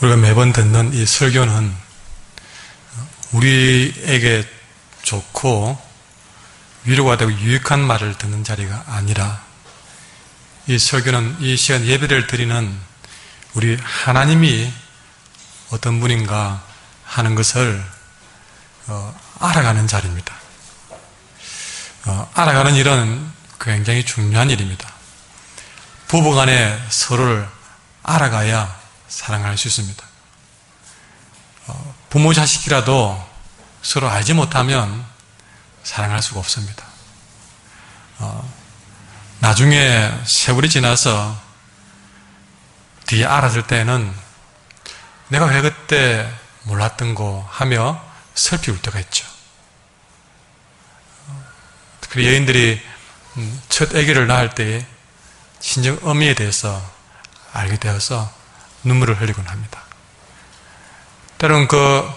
우리가 매번 듣는 이 설교는 우리에게 좋고 위로가 되고 유익한 말을 듣는 자리가 아니라 이 설교는 이 시간 예배를 드리는 우리 하나님이 어떤 분인가 하는 것을 알아가는 자리입니다. 알아가는 일은 굉장히 중요한 일입니다. 부부간에 서로를 알아가야 사랑할 수 있습니다. 부모 자식이라도 서로 알지 못하면 사랑할 수가 없습니다. 나중에 세월이 지나서 뒤에 알았을 때는 내가 왜 그때 몰랐던 거 하며 슬피 울 때가 있죠. 특히 여인들이 첫 아기를 낳을 때에 신정 의미에 대해서 알게 되어서 눈물을 흘리곤 합니다. 때로는 그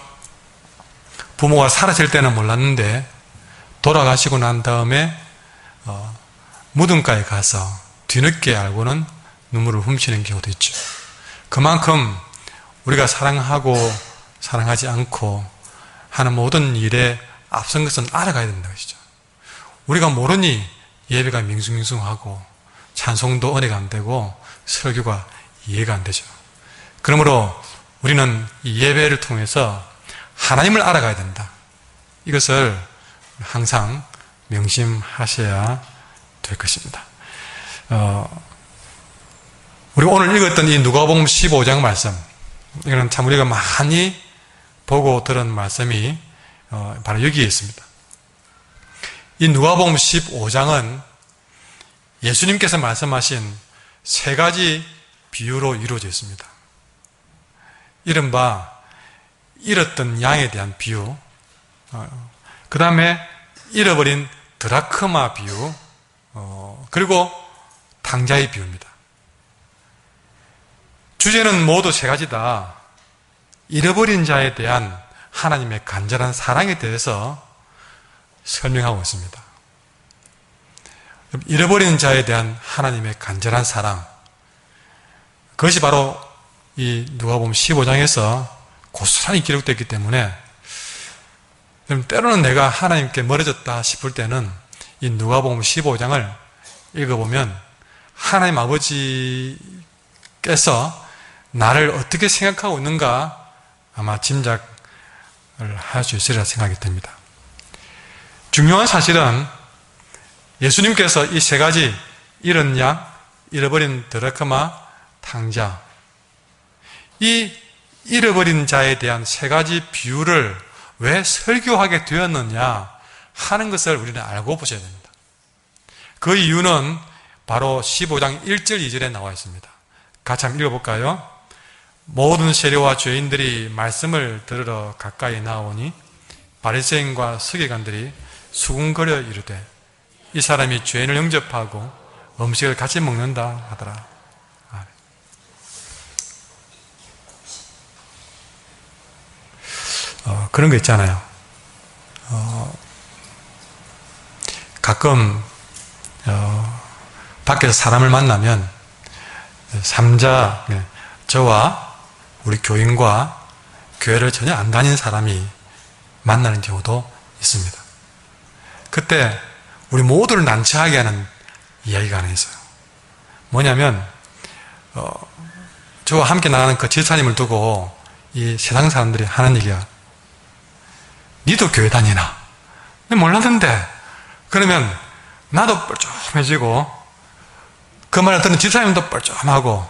부모가 살아질 때는 몰랐는데 돌아가시고 난 다음에 무덤가에 가서 뒤늦게 알고는 눈물을 훔치는 경우도 있죠. 그만큼 우리가 사랑하고 사랑하지 않고 하는 모든 일에 앞선 것은 알아가야 된다는 것이죠. 우리가 모르니 예배가 밍숭밍숭하고 찬송도 은혜가 안 되고 설교가 이해가 안 되죠. 그러므로 우리는 이 예배를 통해서 하나님을 알아가야 된다. 이것을 항상 명심하셔야 될 것입니다. 우리가 오늘 읽었던 이 누가복음 15장 말씀, 이거는 참 우리가 많이 보고 들은 말씀이 바로 여기에 있습니다. 이 누가복음 15장은 예수님께서 말씀하신 세 가지 비유로 이루어져 있습니다. 이른바 잃었던 양에 대한 비유, 그 다음에 잃어버린 드라크마 비유, 그리고 탕자의 비유입니다. 주제는 모두 세 가지다. 잃어버린 자에 대한 하나님의 간절한 사랑에 대해서 설명하고 있습니다. 잃어버린 자에 대한 하나님의 간절한 사랑, 그것이 바로 이 누가복음 15장에서 고스란히 기록되었기 때문에 때로는 내가 하나님께 멀어졌다 싶을 때는 이 누가복음 15장을 읽어보면 하나님 아버지께서 나를 어떻게 생각하고 있는가 아마 짐작을 할 수 있으리라 생각이 듭니다. 중요한 사실은 예수님께서 이 세 가지 잃은 양, 잃어버린 드라크마, 탕자, 이 잃어버린 자에 대한 세 가지 비유를 왜 설교하게 되었느냐 하는 것을 우리는 알고 보셔야 됩니다. 그 이유는 바로 15장 1절 2절에 나와 있습니다. 같이 한번 읽어볼까요? 모든 세리와 죄인들이 말씀을 들으러 가까이 나오니 바리새인과 서기관들이 수군거려 이르되 이 사람이 죄인을 영접하고 음식을 같이 먹는다 하더라. 그런 거 있잖아요. 가끔 밖에서 사람을 만나면 삼자, 저와 우리 교인과 교회를 전혀 안 다닌 사람이 만나는 경우도 있습니다. 그때 우리 모두를 난처하게 하는 이야기가 하나 있어요. 뭐냐면 저와 함께 나가는 그 집사님을 두고 이 세상 사람들이 하는 얘기야. 니도 교회 다니나? 내 몰랐는데. 그러면 나도 뻘쭘해지고 그 말을 듣는 집사님도 뻘쭘하고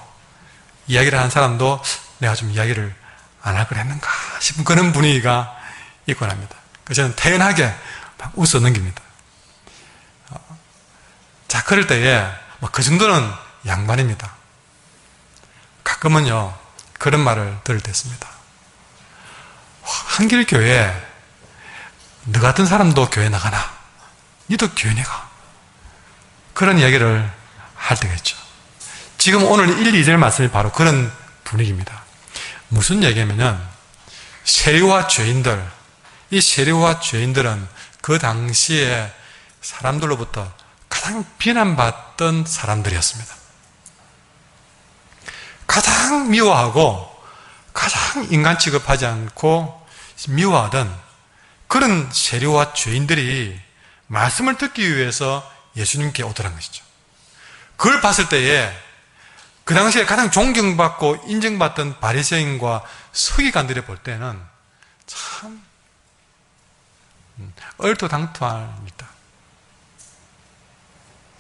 이야기를 하는 사람도 내가 좀 이야기를 안 할 걸 했는가 싶은 그런 분위기가 있곤 합니다. 그래서 저는 태연하게 막 웃어 넘깁니다. 자, 그럴 때에 그 정도는 양반입니다. 가끔은요 그런 말을 들을 때 있습니다. 한길교회 너 같은 사람도 교회 나가나? 니도 교회 내가? 그런 이야기를 할 때가 있죠. 지금 오늘 1, 2절 말씀이 바로 그런 분위기입니다. 무슨 얘기냐면요, 세리와 죄인들, 이 세리와 죄인들은 그 당시에 사람들로부터 가장 비난받던 사람들이었습니다. 가장 미워하고 가장 인간 취급하지 않고 미워하던 그런 세리와 죄인들이 말씀을 듣기 위해서 예수님께 오더란 것이죠. 그걸 봤을 때에 그 당시에 가장 존경받고 인정받던 바리새인과 서기관들이 볼 때는 참 얼토당토합니다.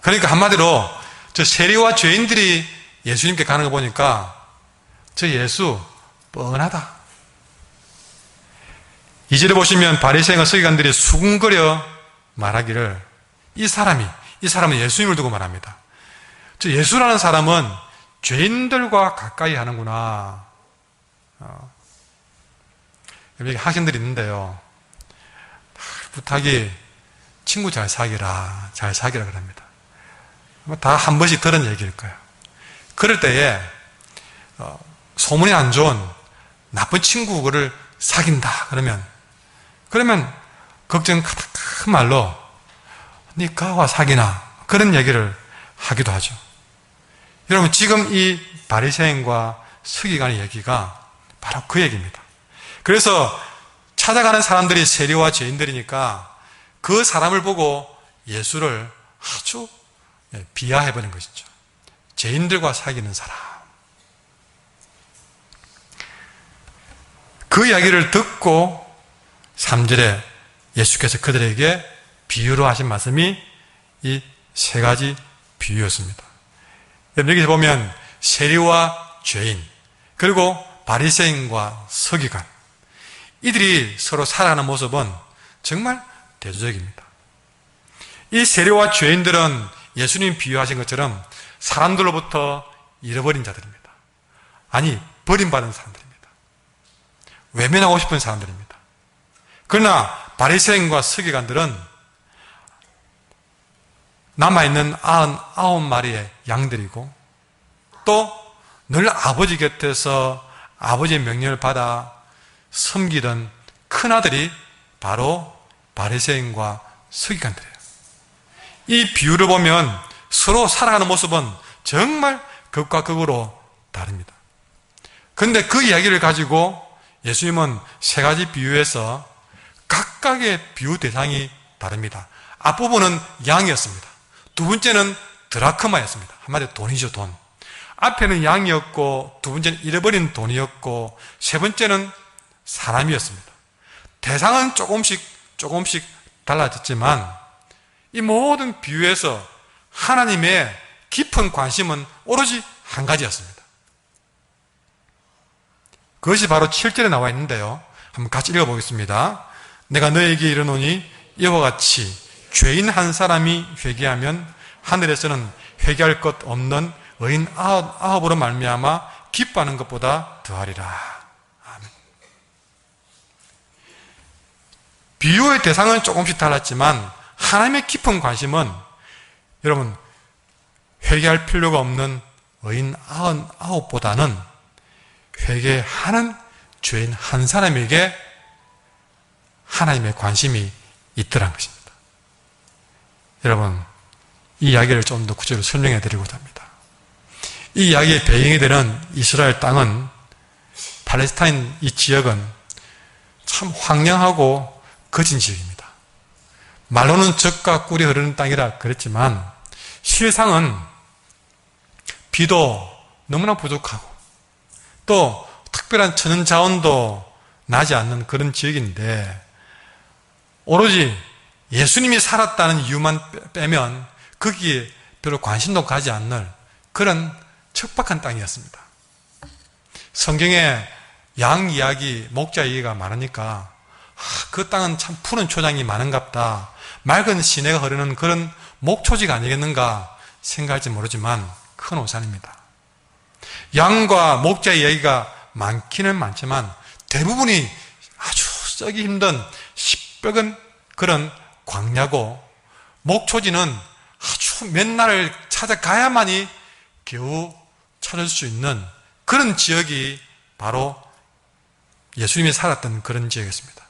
그러니까 한마디로 저 세리와 죄인들이 예수님께 가는 거 보니까 저 예수 뻔하다. 2절에 보시면 바리새인과 서기관들이 수군거려 말하기를 이 사람은 예수님을 두고 말합니다. 저 예수라는 사람은 죄인들과 가까이 하는구나. 여기 학생들이 있는데요. 부탁이 친구 잘 사귀라 그럽니다. 다 한 번씩 들은 얘기일 거예요. 그럴 때에 소문이 안 좋은 나쁜 친구를 사귄다 그러면 걱정 큰 말로 니 가와 사귀나 그런 얘기를 하기도 하죠. 여러분 지금 이 바리새인과 서기관의 얘기가 바로 그 얘기입니다. 그래서 찾아가는 사람들이 세리와 죄인들이니까 그 사람을 보고 예수를 아주 비하해버린 것이죠. 죄인들과 사귀는 사람. 그 이야기를 듣고 3절에 예수께서 그들에게 비유로 하신 말씀이 이 세 가지 비유였습니다. 여기서 보면 세리와 죄인 그리고 바리새인과 서기관 이들이 서로 살아가는 모습은 정말 대조적입니다. 이 세리와 죄인들은 예수님 비유하신 것처럼 사람들로부터 잃어버린 자들입니다. 아니 버림받은 사람들입니다. 외면하고 싶은 사람들입니다. 그러나 바리새인과 서기관들은 남아있는 99마리의 양들이고 또 늘 아버지 곁에서 아버지의 명령을 받아 섬기던 큰아들이 바로 바리새인과 서기관들이에요. 이 비유를 보면 서로 살아가는 모습은 정말 극과 극으로 다릅니다. 그런데 그 이야기를 가지고 예수님은 세 가지 비유에서 각각의 비유 대상이 다릅니다. 앞부분은 양이었습니다. 두 번째는 드라크마였습니다. 한마디로 돈이죠, 돈. 앞에는 양이었고 두 번째는 잃어버린 돈이었고 세 번째는 사람이었습니다. 대상은 조금씩 달라졌지만 이 모든 비유에서 하나님의 깊은 관심은 오로지 한 가지였습니다. 그것이 바로 7절에 나와 있는데요. 한번 같이 읽어보겠습니다. 내가 너에게 이르노니 이와 같이 죄인 한 사람이 회개하면 하늘에서는 회개할 것 없는 의인 아홉으로 말미암아 기뻐하는 것보다 더하리라. 아멘. 비유의 대상은 조금씩 달랐지만 하나님의 깊은 관심은 여러분 회개할 필요가 없는 의인 99보다는 회개하는 죄인 한 사람에게 하나님의 관심이 있더란 것입니다. 여러분 이 이야기를 좀 더 구체적으로 설명해 드리고자 합니다. 이 이야기의 배경이 되는 이스라엘 땅은 팔레스타인 이 지역은 참 황량하고 거진 지역입니다. 말로는 젖과 꿀이 흐르는 땅이라 그랬지만 실상은 비도 너무나 부족하고 또 특별한 천연 자원도 나지 않는 그런 지역인데 오로지 예수님이 살았다는 이유만 빼면 거기에 별로 관심도 가지 않는 그런 척박한 땅이었습니다. 성경에 양 이야기, 목자 이야기가 많으니까 그 땅은 참 푸른 초장이 많은갑다. 맑은 시내가 흐르는 그런 목초지가 아니겠는가 생각할지 모르지만 큰 오산입니다. 양과 목자의 이야기가 많기는 많지만 대부분이 아주 썩기 힘든 시뻘건 그런 광야고 목초지는 아주 몇 날을 찾아가야만이 겨우 찾을 수 있는 그런 지역이 바로 예수님이 살았던 그런 지역이었습니다.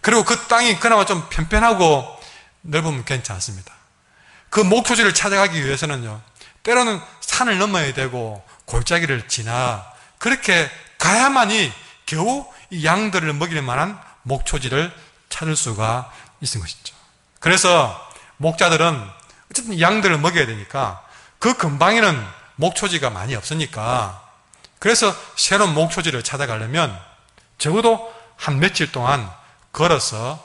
그리고 그 땅이 그나마 좀 편편하고 넓으면 괜찮습니다. 그 목초지를 찾아가기 위해서는요, 때로는 산을 넘어야 되고 골짜기를 지나 그렇게 가야만이 겨우 이 양들을 먹일 만한 목초지를 찾을 수가 있는 것이죠. 그래서 목자들은 어쨌든 양들을 먹여야 되니까 그 근방에는 목초지가 많이 없으니까, 그래서 새로운 목초지를 찾아가려면 적어도 한 며칠 동안 걸어서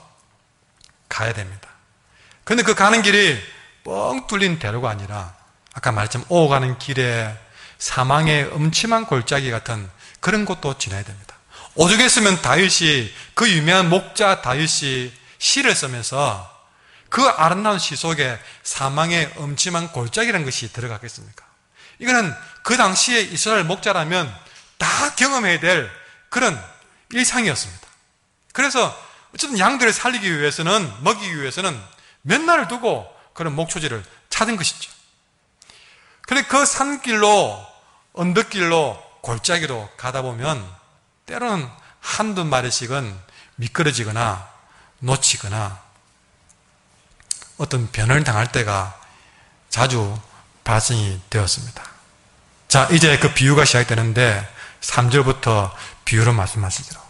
가야 됩니다. 그런데 그 가는 길이 뻥 뚫린 대로가 아니라 아까 말했지만 오고 가는 길에 사망의 음침한 골짜기 같은 그런 곳도 지나야 됩니다. 오죽했으면 다윗이, 그 유명한 목자 다윗이 시를 쓰면서 그 아름다운 시 속에 사망의 음침한 골짜기라는 것이 들어갔겠습니까? 이거는 그 당시에 이스라엘 목자라면 다 경험해야 될 그런 일상이었습니다. 그래서 어쨌든 양들을 살리기 위해서는, 먹이기 위해서는 몇 날을 두고 그런 목초지를 찾은 것이죠. 그런데 그 산길로, 언덕길로, 골짜기로 가다 보면 때로는 한두 마리씩은 미끄러지거나 놓치거나 어떤 변을 당할 때가 자주 발생이 되었습니다. 자, 이제 그 비유가 시작되는데 3절부터 비유로 말씀하시죠.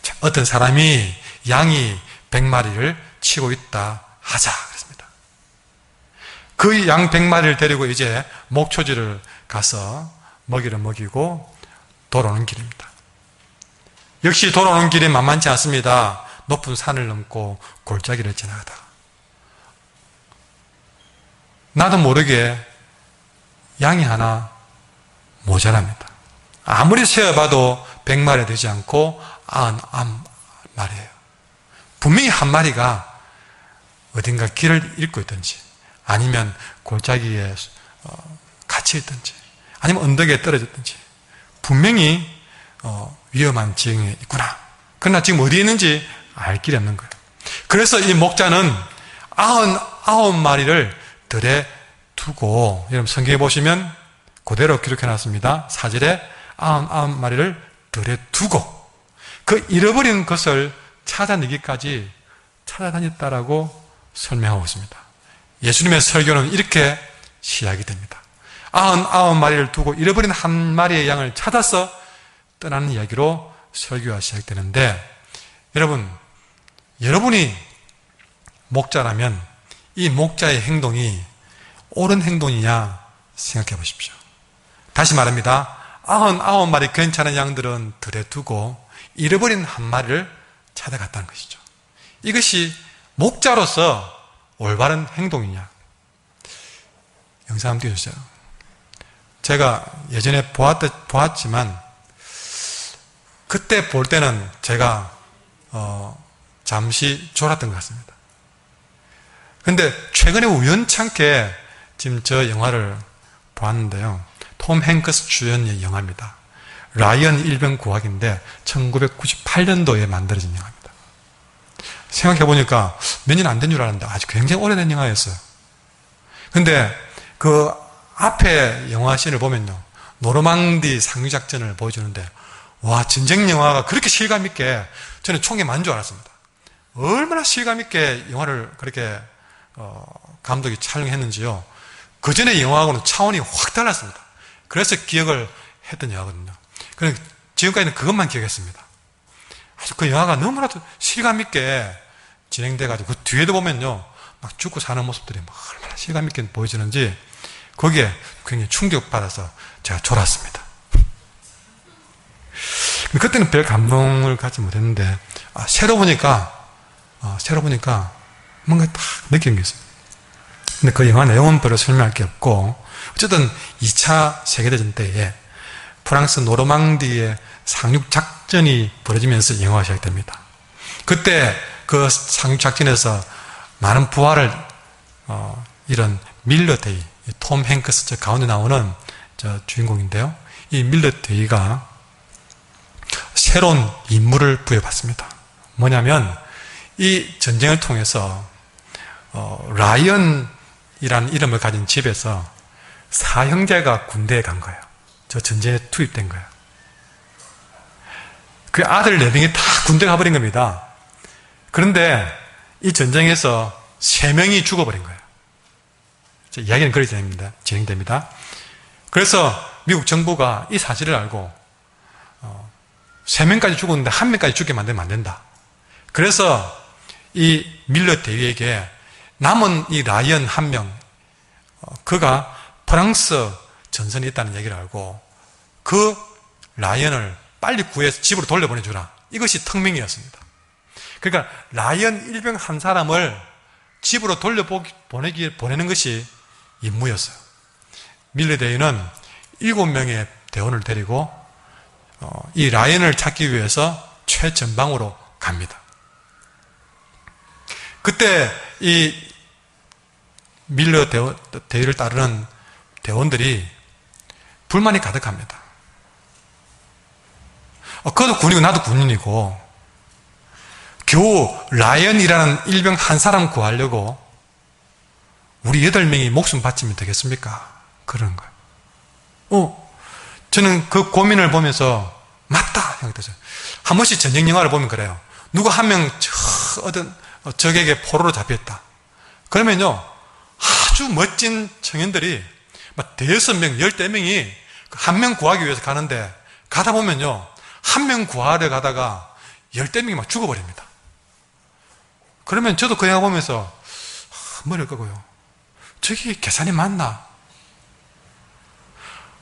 자, 어떤 사람이 양이 100마리를 치고 있다 하자 그랬습니다. 그 양 100마리를 데리고 이제 목초지를 가서 먹이를 먹이고 돌아오는 길입니다. 역시 돌아오는 길이 만만치 않습니다. 높은 산을 넘고 골짜기를 지나가다가 나도 모르게 양이 하나 모자랍니다. 아무리 세어봐도 100마리 되지 않고 99마리예요. 분명히 한 마리가 어딘가 길을 잃고 있든지, 아니면 골짜기에 갇혀 있든지, 아니면 언덕에 떨어졌든지 분명히 위험한 지형에 있구나. 그러나 지금 어디에 있는지 알 길이 없는 거예요. 그래서 이 목자는 99마리를 들에 두고, 여러분 성경에 보시면 그대로 기록해놨습니다. 4절에 99마리를 들에 두고 그 잃어버린 것을 찾아내기까지 찾아다녔다라고 설명하고 있습니다. 예수님의 설교는 이렇게 시작이 됩니다. 99마리를 두고 잃어버린 한 마리의 양을 찾아서 떠나는 이야기로 설교가 시작되는데, 여러분이 목자라면 이 목자의 행동이 옳은 행동이냐 생각해 보십시오. 다시 말합니다. 99마리 괜찮은 양들은 들에 두고 잃어버린 한 마리를 찾아갔다는 것이죠. 이것이 목자로서 올바른 행동이냐. 영상 한번 띄워주세요. 제가 예전에 보았지만 그때 볼 때는 제가 잠시 졸았던 것 같습니다. 근데 최근에 우연찮게 지금 저 영화를 보았는데요. 톰 행크스 주연의 영화입니다. 라이언 일병 구하기인데 1998년도에 만들어진 영화입니다. 생각해보니까 몇 년 안 된 줄 알았는데 아주 굉장히 오래된 영화였어요. 근데 그 앞에 영화 씬을 보면요, 노르망디 상륙작전을 보여주는데, 와, 전쟁 영화가 그렇게 실감 있게, 저는 총에 만 줄 알았습니다. 얼마나 실감 있게 영화를 그렇게 감독이 촬영했는지요. 그 전에 영화하고는 차원이 확 달랐습니다. 그래서 기억을 했던 영화거든요. 그래서 지금까지는 그것만 기억했습니다. 아주 그 영화가 너무나도 실감 있게 진행돼가지고 그 뒤에도 보면요, 막 죽고 사는 모습들이 막 얼마나 실감 있게 보여지는지 거기에 굉장히 충격받아서 제가 졸았습니다. 그때는 별 감동을 갖지 못했는데 새로 보니까 뭔가 딱 느낀 게 있어요. 근데 그 영화 내용은 별로 설명할 게 없고, 어쨌든 2차 세계대전 때에 프랑스 노르망디의 상륙작전이 벌어지면서 영화가 시작됩니다. 그때 그 상륙작전에서 많은 부하를 이런 밀러 데이, 톰 행크스 저 가운데 나오는 저 주인공인데요. 이 밀러 데이가 새로운 임무를 부여받습니다. 뭐냐면 이 전쟁을 통해서 라이언이라는 이름을 가진 집에서 사형제가 군대에 간 거예요. 저 전쟁에 투입된 거예요. 그 아들 4명이 다 군대 가버린 겁니다. 그런데 이 전쟁에서 3명이 죽어버린 거예요. 이야기는 그렇게 진행됩니다. 그래서 미국 정부가 이 사실을 알고 3명까지 죽었는데 1명까지 죽게 만들면 안 된다. 그래서 이 밀러 대위에게 남은 이 라이언 1명, 그가 프랑스 전선에 있다는 얘기를 알고 그 라이언을 빨리 구해서 집으로 돌려보내주라. 이것이 특명이었습니다. 그러니까 라이언 일병 한 사람을 집으로 보내는 것이 임무였어요. 밀러 대위는 7명의 대원을 데리고 이 라이언을 찾기 위해서 최전방으로 갑니다. 그때 이 밀러 대위를 따르는 대원들이 불만이 가득합니다. 그도 군이고 나도 군인이고 겨우 라이언이라는 일병 한 사람 구하려고 우리 8명이 목숨 바치면 되겠습니까? 그러는 거예요. 저는 그 고민을 보면서 맞다 생각했어요. 한 번씩 전쟁 영화를 보면 그래요. 누구 한 명 어떤 적에게 포로로 잡혔다. 그러면요 아주 멋진 청년들이 막 6명, 10명이 한 명 구하기 위해서 가는데 가다 보면요 한 명 구하러 가다가 10명이 막 죽어버립니다. 그러면 저도 그 영화 보면서 머리를 끄고요. 저기 계산이 맞나?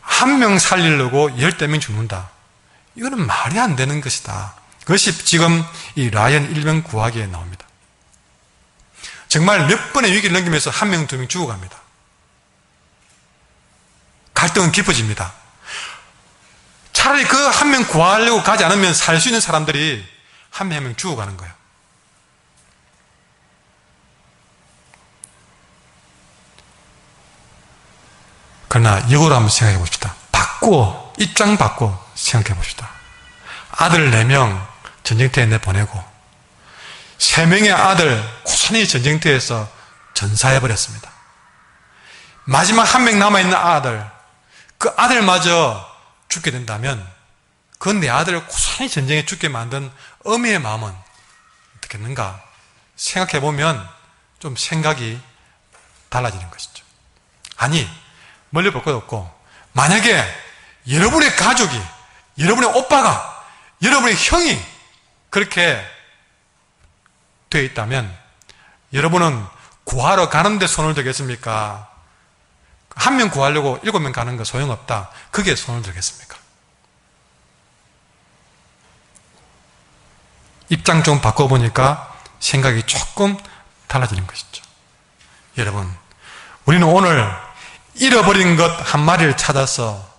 한 명 살리려고 10명 죽는다. 이거는 말이 안 되는 것이다. 그것이 지금 이 라이언 일병 구하기에 나옵니다. 정말 몇 번의 위기를 넘기면서 1명, 2명 죽어갑니다. 갈등은 깊어집니다. 차라리 그 1명 구하려고 가지 않으면 살 수 있는 사람들이 1명, 1명 죽어가는 거예요. 그러나 역으로 한번 생각해 봅시다. 입장 바꿔 생각해 봅시다. 아들 4명 전쟁터에 내보내고 3명의 아들 고스란히 전쟁터에서 전사해버렸습니다. 마지막 1명 남아있는 아들, 그 아들마저 죽게 된다면 그 내 아들을 고스란히 전쟁에 죽게 만든 어미의 마음은 어떻겠는가 생각해보면 좀 생각이 달라지는 것이죠. 아니 멀리 볼 것 없고 만약에 여러분의 가족이, 여러분의 오빠가, 여러분의 형이 그렇게 되어 있다면 여러분은 구하러 가는데 손을 들겠습니까? 1명 구하려고 7명 가는 거 소용없다. 그게 손을 들겠습니까? 입장 좀 바꿔보니까 생각이 조금 달라지는 것이죠. 여러분, 우리는 오늘 잃어버린 것 한 마리를 찾아서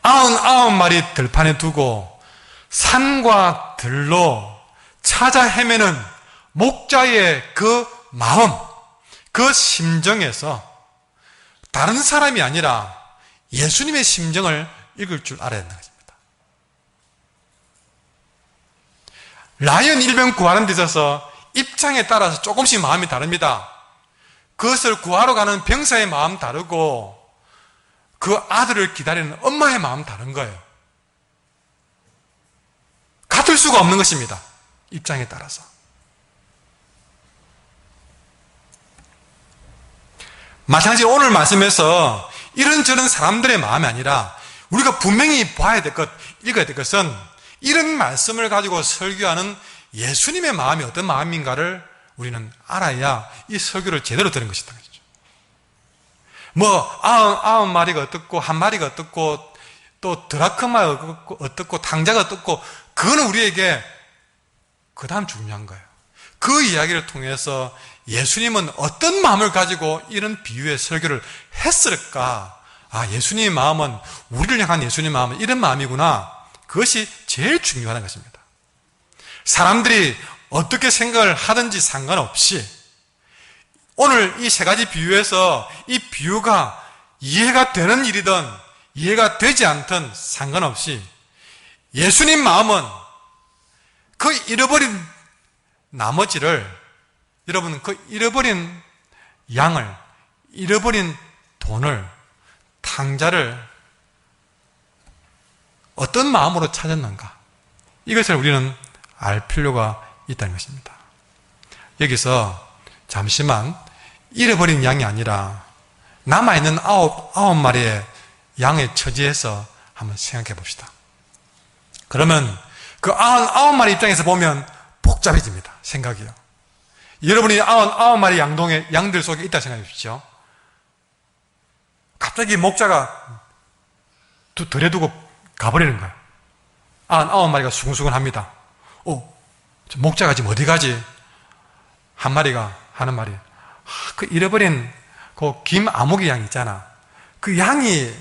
99마리 들판에 두고 산과 들로 찾아 헤매는 목자의 그 마음, 그 심정에서 다른 사람이 아니라 예수님의 심정을 읽을 줄 알아야 한다는 것입니다. 라이언 일병 구하는 데 있어서 입장에 따라서 조금씩 마음이 다릅니다. 그것을 구하러 가는 병사의 마음 다르고 그 아들을 기다리는 엄마의 마음 다른 거예요. 같을 수가 없는 것입니다. 입장에 따라서. 마찬가지로 오늘 말씀에서 이런저런 사람들의 마음이 아니라 우리가 분명히 봐야 될 것, 읽어야 될 것은 이런 말씀을 가지고 설교하는 예수님의 마음이 어떤 마음인가를 우리는 알아야 이 설교를 제대로 들은 것이다. 뭐 99마리가 어떻고 1마리가 어떻고 또 드라크마가 어떻고 탕자가 어떻고 그거는 우리에게 그 다음 중요한 거예요. 그 이야기를 통해서 예수님은 어떤 마음을 가지고 이런 비유의 설교를 했을까? 예수님의 마음은, 우리를 향한 예수님의 마음은 이런 마음이구나. 그것이 제일 중요한 것입니다. 사람들이 어떻게 생각을 하든지 상관없이 오늘 이 3가지 비유에서 이 비유가 이해가 되는 일이든 이해가 되지 않든 상관없이 예수님 마음은 그 잃어버린 나머지를, 여러분 그 잃어버린 양을, 잃어버린 돈을, 탕자를 어떤 마음으로 찾았는가, 이것을 우리는 알 필요가 있다는 것입니다. 여기서 잠시만 잃어버린 양이 아니라 남아있는 9마리의 양의 처지에서 한번 생각해 봅시다. 그러면 그 99마리 입장에서 보면 복잡해집니다. 생각이요. 여러분이 99마리 양들 속에 있다 생각해 주십시오. 갑자기 목자가 들여두고 가버리는 거예요. 99마리가 수근수근합니다. 목자가 지금 어디 가지? 한 마리가 하는 말이, 그 잃어버린 그 김아무개 양 있잖아. 그 양이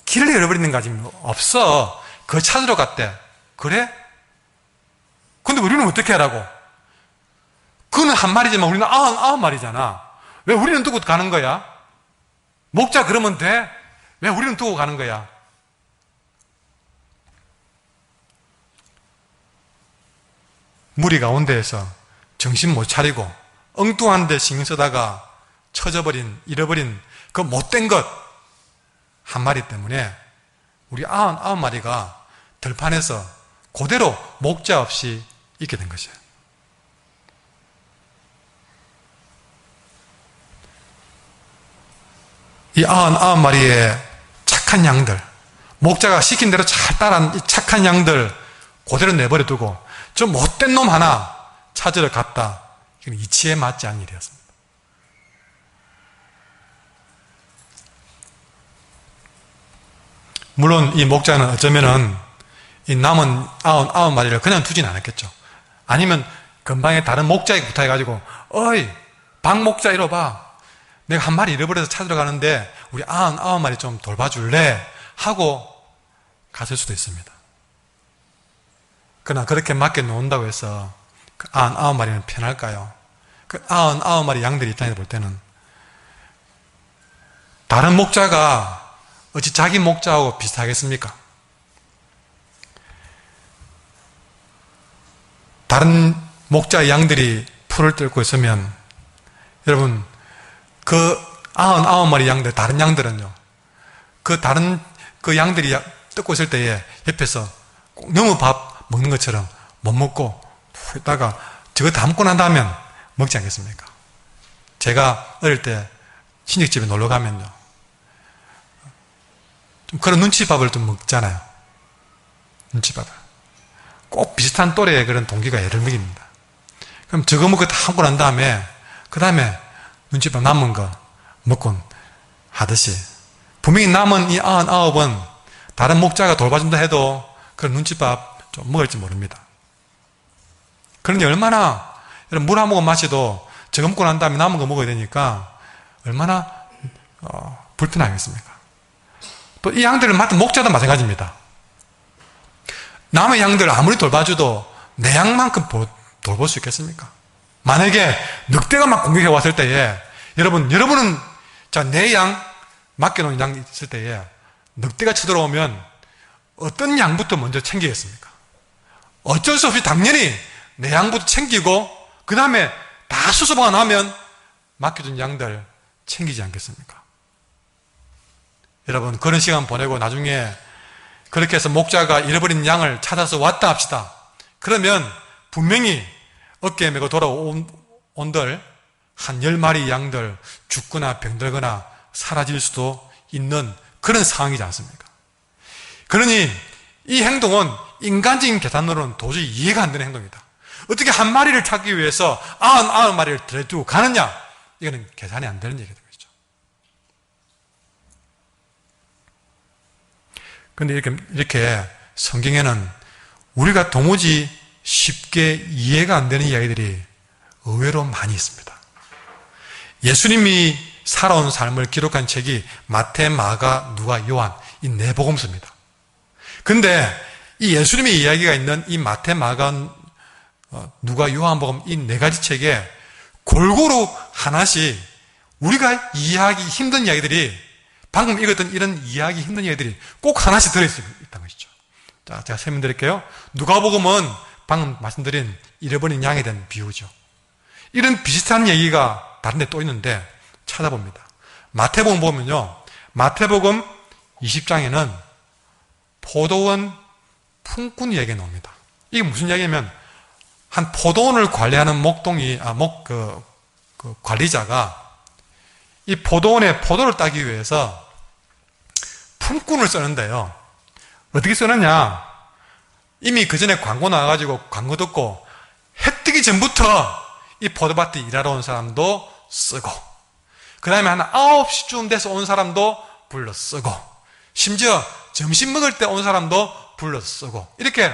길을 잃어버리는가 지금 없어. 그거 찾으러 갔대. 그래? 근데 우리는 어떻게 하라고? 그는 한 마리지만 우리는 99마리잖아. 왜 우리는 두고 가는 거야? 목자 그러면 돼? 왜 우리는 두고 가는 거야? 무리 가운데에서 정신 못 차리고 엉뚱한 데 신경 쓰다가 잃어버린 그 못된 것 한 마리 때문에 우리 99마리가 들판에서 그대로 목자 없이 있게 된 것이에요. 이 99마리의 착한 양들, 목자가 시킨 대로 잘 따라한 이 착한 양들 그대로 내버려 두고 저 못된 놈 하나 찾으러 갔다. 이건 이치에 맞지 않은 일이었습니다. 물론 이 목자는 어쩌면은 이 남은 99마리를 그냥 두진 않았겠죠. 아니면 근방에 다른 목자에게 부탁해가지고, 어이, 박 목자 이리 봐. 내가 한 마리 잃어버려서 찾으러 가는데 우리 99마리 좀 돌봐줄래? 하고 갔을 수도 있습니다. 그러나 그렇게 맡겨 놓는다고 해서 그 99마리는 편할까요? 그 99마리 양들이 입장에서 볼 때는 다른 목자가 어찌 자기 목자하고 비슷하겠습니까? 다른 목자의 양들이 풀을 뜯고 있으면 여러분 그 99마리 양들, 다른 양들은요, 그 다른 그 양들이 뜯고 있을 때에 옆에서 꼭 너무 밥 먹는 것처럼 못 먹고 푹 있다가 저거 다 먹고 난 다음엔 먹지 않겠습니까? 제가 어릴 때 친척집에 놀러 가면요, 좀 그런 눈치밥을 좀 먹잖아요. 눈치밥을. 꼭 비슷한 또래의 그런 동기가 애를 먹입니다. 그럼 저거 먹고 다 먹고 난 다음에, 그 다음에 눈치밥 남은 거 먹곤 하듯이, 분명히 남은 이 99은 다른 목자가 돌봐준다 해도 그런 눈치밥 좀 먹을지 모릅니다. 그런데 얼마나, 물 한 모금 마셔도 저거 먹고 난 다음에 남은 거 먹어야 되니까 얼마나 불편하겠습니까? 또 이 양들을 맡은 목자도 마찬가지입니다. 남의 양들 아무리 돌봐줘도 내 양만큼 돌볼 수 있겠습니까? 만약에 늑대가 막 공격해 왔을 때에 여러분은 자, 내 양 맡겨놓은 양이 있을 때에 늑대가 쳐들어오면 어떤 양부터 먼저 챙기겠습니까? 어쩔 수 없이 당연히 내 양부터 챙기고 그 다음에 다 수습하고 나면 맡겨준 양들 챙기지 않겠습니까? 여러분, 그런 시간 보내고 나중에 그렇게 해서 목자가 잃어버린 양을 찾아서 왔다 합시다. 그러면 분명히 어깨에 메고 돌아온들 한 10마리 양들 죽거나 병들거나 사라질 수도 있는 그런 상황이지 않습니까? 그러니 이 행동은 인간적인 계산으로는 도저히 이해가 안 되는 행동이다. 어떻게 한 마리를 찾기 위해서 99마리를 들여두고 가느냐? 이거는 계산이 안 되는 얘기가 되겠죠. 그런데 이렇게 성경에는 우리가 도무지 쉽게 이해가 안 되는 이야기들이 의외로 많이 있습니다. 예수님이 살아온 삶을 기록한 책이 마태, 마가, 누가, 요한 이 네 복음서입니다. 근데 이 예수님의 이야기가 있는 이 마태, 마가, 누가, 요한복음 이 네 가지 책에 골고루 하나씩 우리가 이해하기 힘든 이야기들이, 방금 읽었던 이런 이해하기 힘든 이야기들이 꼭 하나씩 들어있다는 것이죠. 자, 제가 설명드릴게요. 누가복음은 방금 말씀드린 잃어버린 양에 대한 비유죠. 이런 비슷한 얘기가 다른 데 또 있는데 찾아봅니다. 마태복음 보면요, 마태복음 20장에는 포도원 품꾼 이야기가 나옵니다. 이게 무슨 이야기냐면 한 포도원을 관리하는 관리자가 이 포도원에 포도를 따기 위해서 품꾼을 쓰는데요. 어떻게 쓰느냐? 이미 그 전에 광고 나와가지고 광고 듣고 해 뜨기 전부터 이 포도밭에 일하러 온 사람도 쓰고, 그 다음에 한 9시쯤 돼서 온 사람도 불러 쓰고, 심지어 점심 먹을 때 온 사람도 불러 쓰고, 이렇게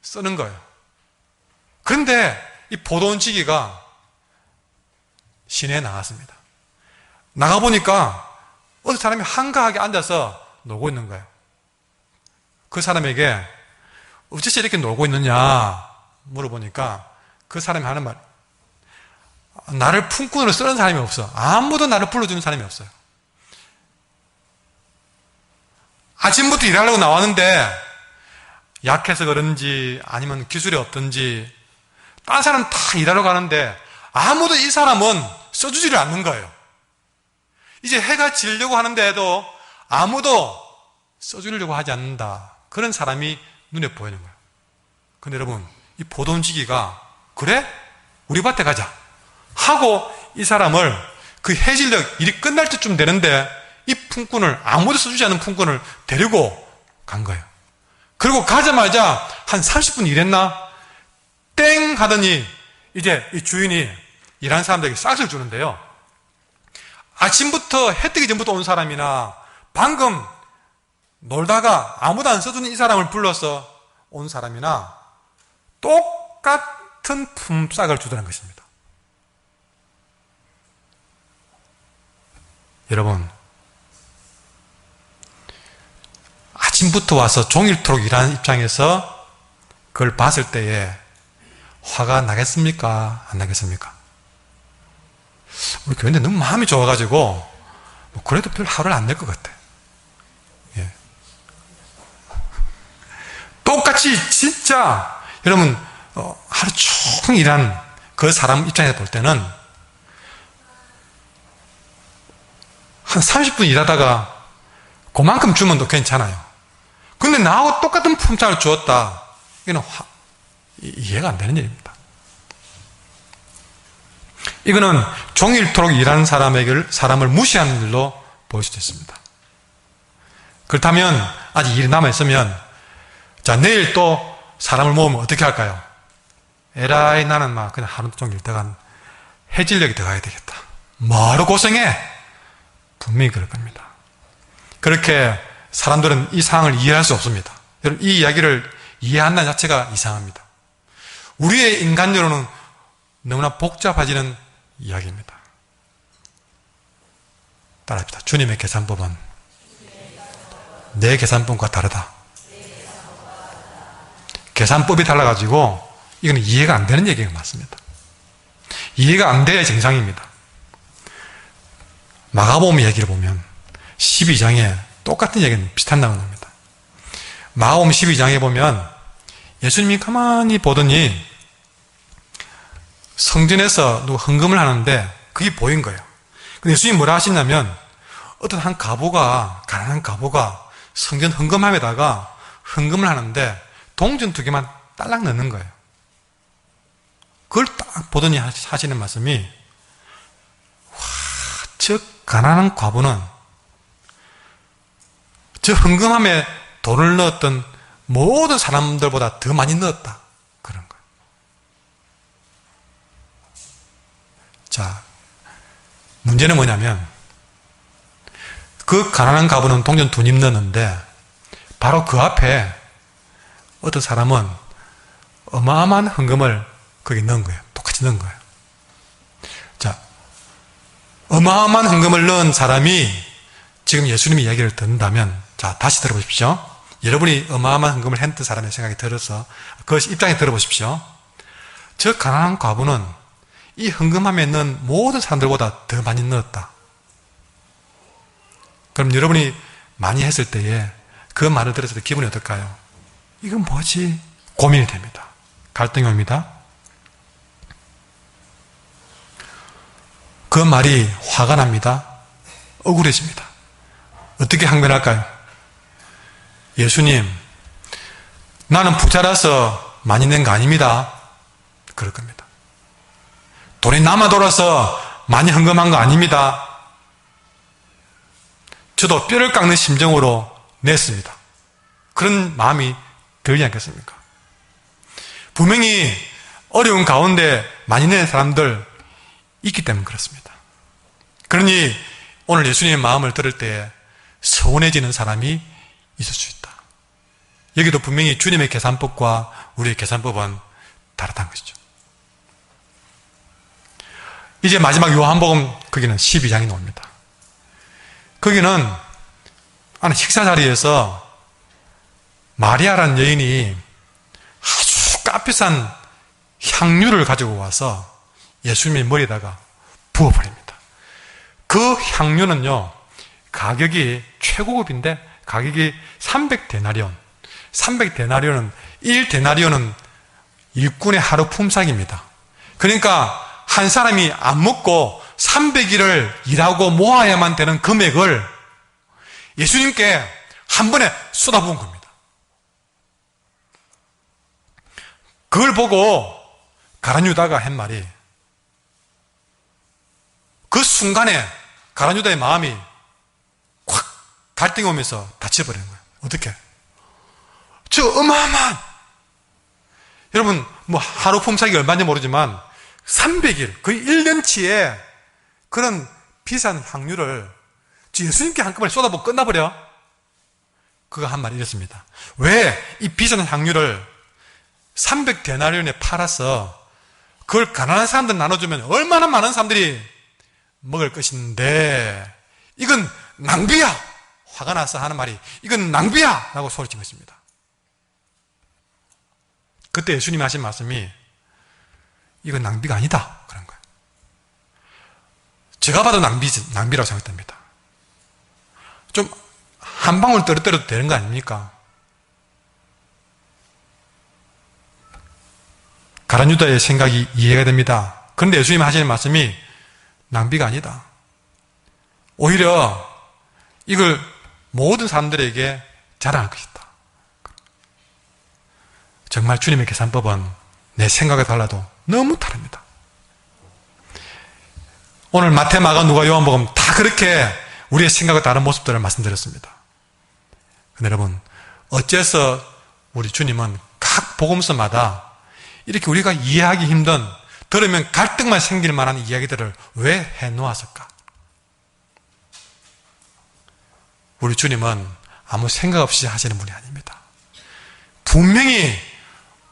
쓰는 거예요. 그런데 이 포도원지기가 시내에 나갔습니다. 나가보니까 어떤 사람이 한가하게 앉아서 놀고 있는 거예요. 그 사람에게 어째서 이렇게 놀고 있느냐 물어보니까 그 사람이 하는 말, 나를 품꾼으로 쓰는 사람이 없어. 아무도 나를 불러주는 사람이 없어요. 아침부터 일하려고 나왔는데 약해서 그런지 아니면 기술이 없든지 딴 사람 다 일하러 가는데 아무도 이 사람은 써주지를 않는 거예요. 이제 해가 지려고 하는데도 아무도 써주려고 하지 않는다. 그런 사람이 눈에 보이는 거예요. 근데 여러분, 이 포도원지기가 그래? 우리 밭에 가자 하고 이 사람을 그 해질녘 일이 끝날 때쯤 되는데 이 품꾼을, 아무도 써주지 않는 품꾼을 데리고 간 거예요. 그리고 가자마자 한 30분 일했나? 땡 하더니 이제 이 주인이 일하는 사람들에게 싹을 주는데요. 아침부터 해 뜨기 전부터 온 사람이나 방금 놀다가 아무도 안 써주는 이 사람을 불러서 온 사람이나 똑같은 품삯을 주더라는 것입니다. 여러분, 아침부터 와서 종일토록 일하는 입장에서 그걸 봤을 때에 화가 나겠습니까? 안 나겠습니까? 우리 교회인데 너무 마음이 좋아가지고 뭐 그래도 별 화를 안 낼 것 같아. 예. 똑같이 진짜 여러분 하루 종일 일한 그 사람 입장에서 볼 때는 한 30분 일하다가 그만큼 주면 더 괜찮아요. 근데 나하고 똑같은 품삯을 주었다. 이거는 이해가 안 되는 일입니다. 이거는 종일토록 일하는 사람을 무시하는 일로 보일 수도 있습니다. 그렇다면 아직 일이 남아있으면 자, 내일 또 사람을 모으면 어떻게 할까요? 에라이, 나는 막 그냥 하루 종일 일다간 해질녘이 들어가야 되겠다. 뭐하러 고생해? 분명히 그럴 겁니다. 그렇게 사람들은 이 상황을 이해할 수 없습니다. 여러분, 이 이야기를 이해한다는 자체가 이상합니다. 우리의 인간적으로는 너무나 복잡해지는 이야기입니다. 따라합시다. 주님의 계산법은 내 계산법과 다르다. 계산법이 달라가지고 이건 이해가 안 되는 얘기가 맞습니다. 이해가 안 돼야 정상입니다. 마가복음 얘기를 보면 12장에 똑같은 얘기는 비슷한 나옵니다. 마가복음 12장에 보면 예수님이 가만히 보더니 성전에서 누가 헌금을 하는데 그게 보인 거예요. 근데 예수님이 뭐라 하시냐면 어떤 한 가보가, 가난한 가보가 성전 헌금함에다가 헌금을 하는데 동전 2개만 딸랑 넣는 거예요. 그걸 딱 보더니 하시는 말씀이, 와, 저 가난한 과부는 저 헌금함에 돈을 넣었던 모든 사람들보다 더 많이 넣었다. 그런 거예요. 자, 문제는 뭐냐면 그 가난한 과부는 동전 2입 넣었는데 바로 그 앞에 어떤 사람은 어마어마한 헌금을 거기 넣은 거예요. 똑같이 넣은 거예요. 자, 어마어마한 헌금을 넣은 사람이 지금 예수님의 이야기를 듣는다면, 자, 다시 들어보십시오. 여러분이 어마어마한 헌금을 했던 사람의 생각이 들어서 그 입장에 들어보십시오. 저 가난한 과부는 이 헌금함에 넣은 모든 사람들보다 더 많이 넣었다. 그럼 여러분이 많이 했을 때에 그 말을 들었을 때 기분이 어떨까요? 이건 뭐지? 고민이 됩니다. 갈등이 옵니다. 그 말이 화가 납니다. 억울해집니다. 어떻게 항변할까요? 예수님, 나는 부자라서 많이 낸 거 아닙니다. 그럴 겁니다. 돈이 남아 돌아서 많이 헌금한 거 아닙니다. 저도 뼈를 깎는 심정으로 냈습니다. 그런 마음이 들지 않겠습니까? 분명히 어려운 가운데 많이 낸 사람들 있기 때문에 그렇습니다. 그러니 오늘 예수님의 마음을 들을 때 서운해지는 사람이 있을 수 있다. 여기도 분명히 주님의 계산법과 우리의 계산법은 다르다는 것이죠. 이제 마지막 요한복음 거기는 12장이 나옵니다. 거기는 식사 자리에서 마리아라는 여인이 아주 값비싼 향유를 가지고 와서 예수님의 머리에다가 부어버립니다. 그 향유는요, 가격이 최고급인데 가격이 300데나리온. 300데나리온은 1데나리온은 일꾼의 하루 품삯입니다. 그러니까 한 사람이 안 먹고 300일을 일하고 모아야만 되는 금액을 예수님께 한 번에 쏟아부은 겁니다. 그걸 보고 가룟 유다가 한 말이, 그 순간에 가룟 유다의 마음이 확 갈등이 오면서 다쳐버리는 거예요. 어떻게? 저 어마어마한, 여러분 하루 품삯이 얼마인지 모르지만 300일, 거의 1년치의 그런 비싼 향유를 예수님께 한꺼번에 쏟아부어 끝나버려. 그거 한 말이 이렇습니다. 왜 이 비싼 향유를 300데나리온에 팔아서 그걸 가난한 사람들 나눠주면 얼마나 많은 사람들이 먹을 것인데 이건 낭비야! 화가 나서 하는 말이 이건 낭비야! 라고 소리친 것입니다. 그때 예수님이 하신 말씀이 이건 낭비가 아니다 그런 거예요. 제가 봐도 낭비라고 생각됩니다. 좀 한 방울 떨어뜨려도 되는 거 아닙니까? 가룟 유다의 생각이 이해가 됩니다. 그런데 예수님이 하시는 말씀이 낭비가 아니다. 오히려 이걸 모든 사람들에게 자랑할 것이다. 정말 주님의 계산법은 내 생각에 달라도 너무 다릅니다. 오늘 마태, 마가, 누가, 요한복음 다 그렇게 우리의 생각과 다른 모습들을 말씀드렸습니다. 근데 여러분, 어째서 우리 주님은 각 복음서마다 이렇게 우리가 이해하기 힘든, 들으면 갈등만 생길 만한 이야기들을 왜 해놓았을까? 우리 주님은 아무 생각 없이 하시는 분이 아닙니다. 분명히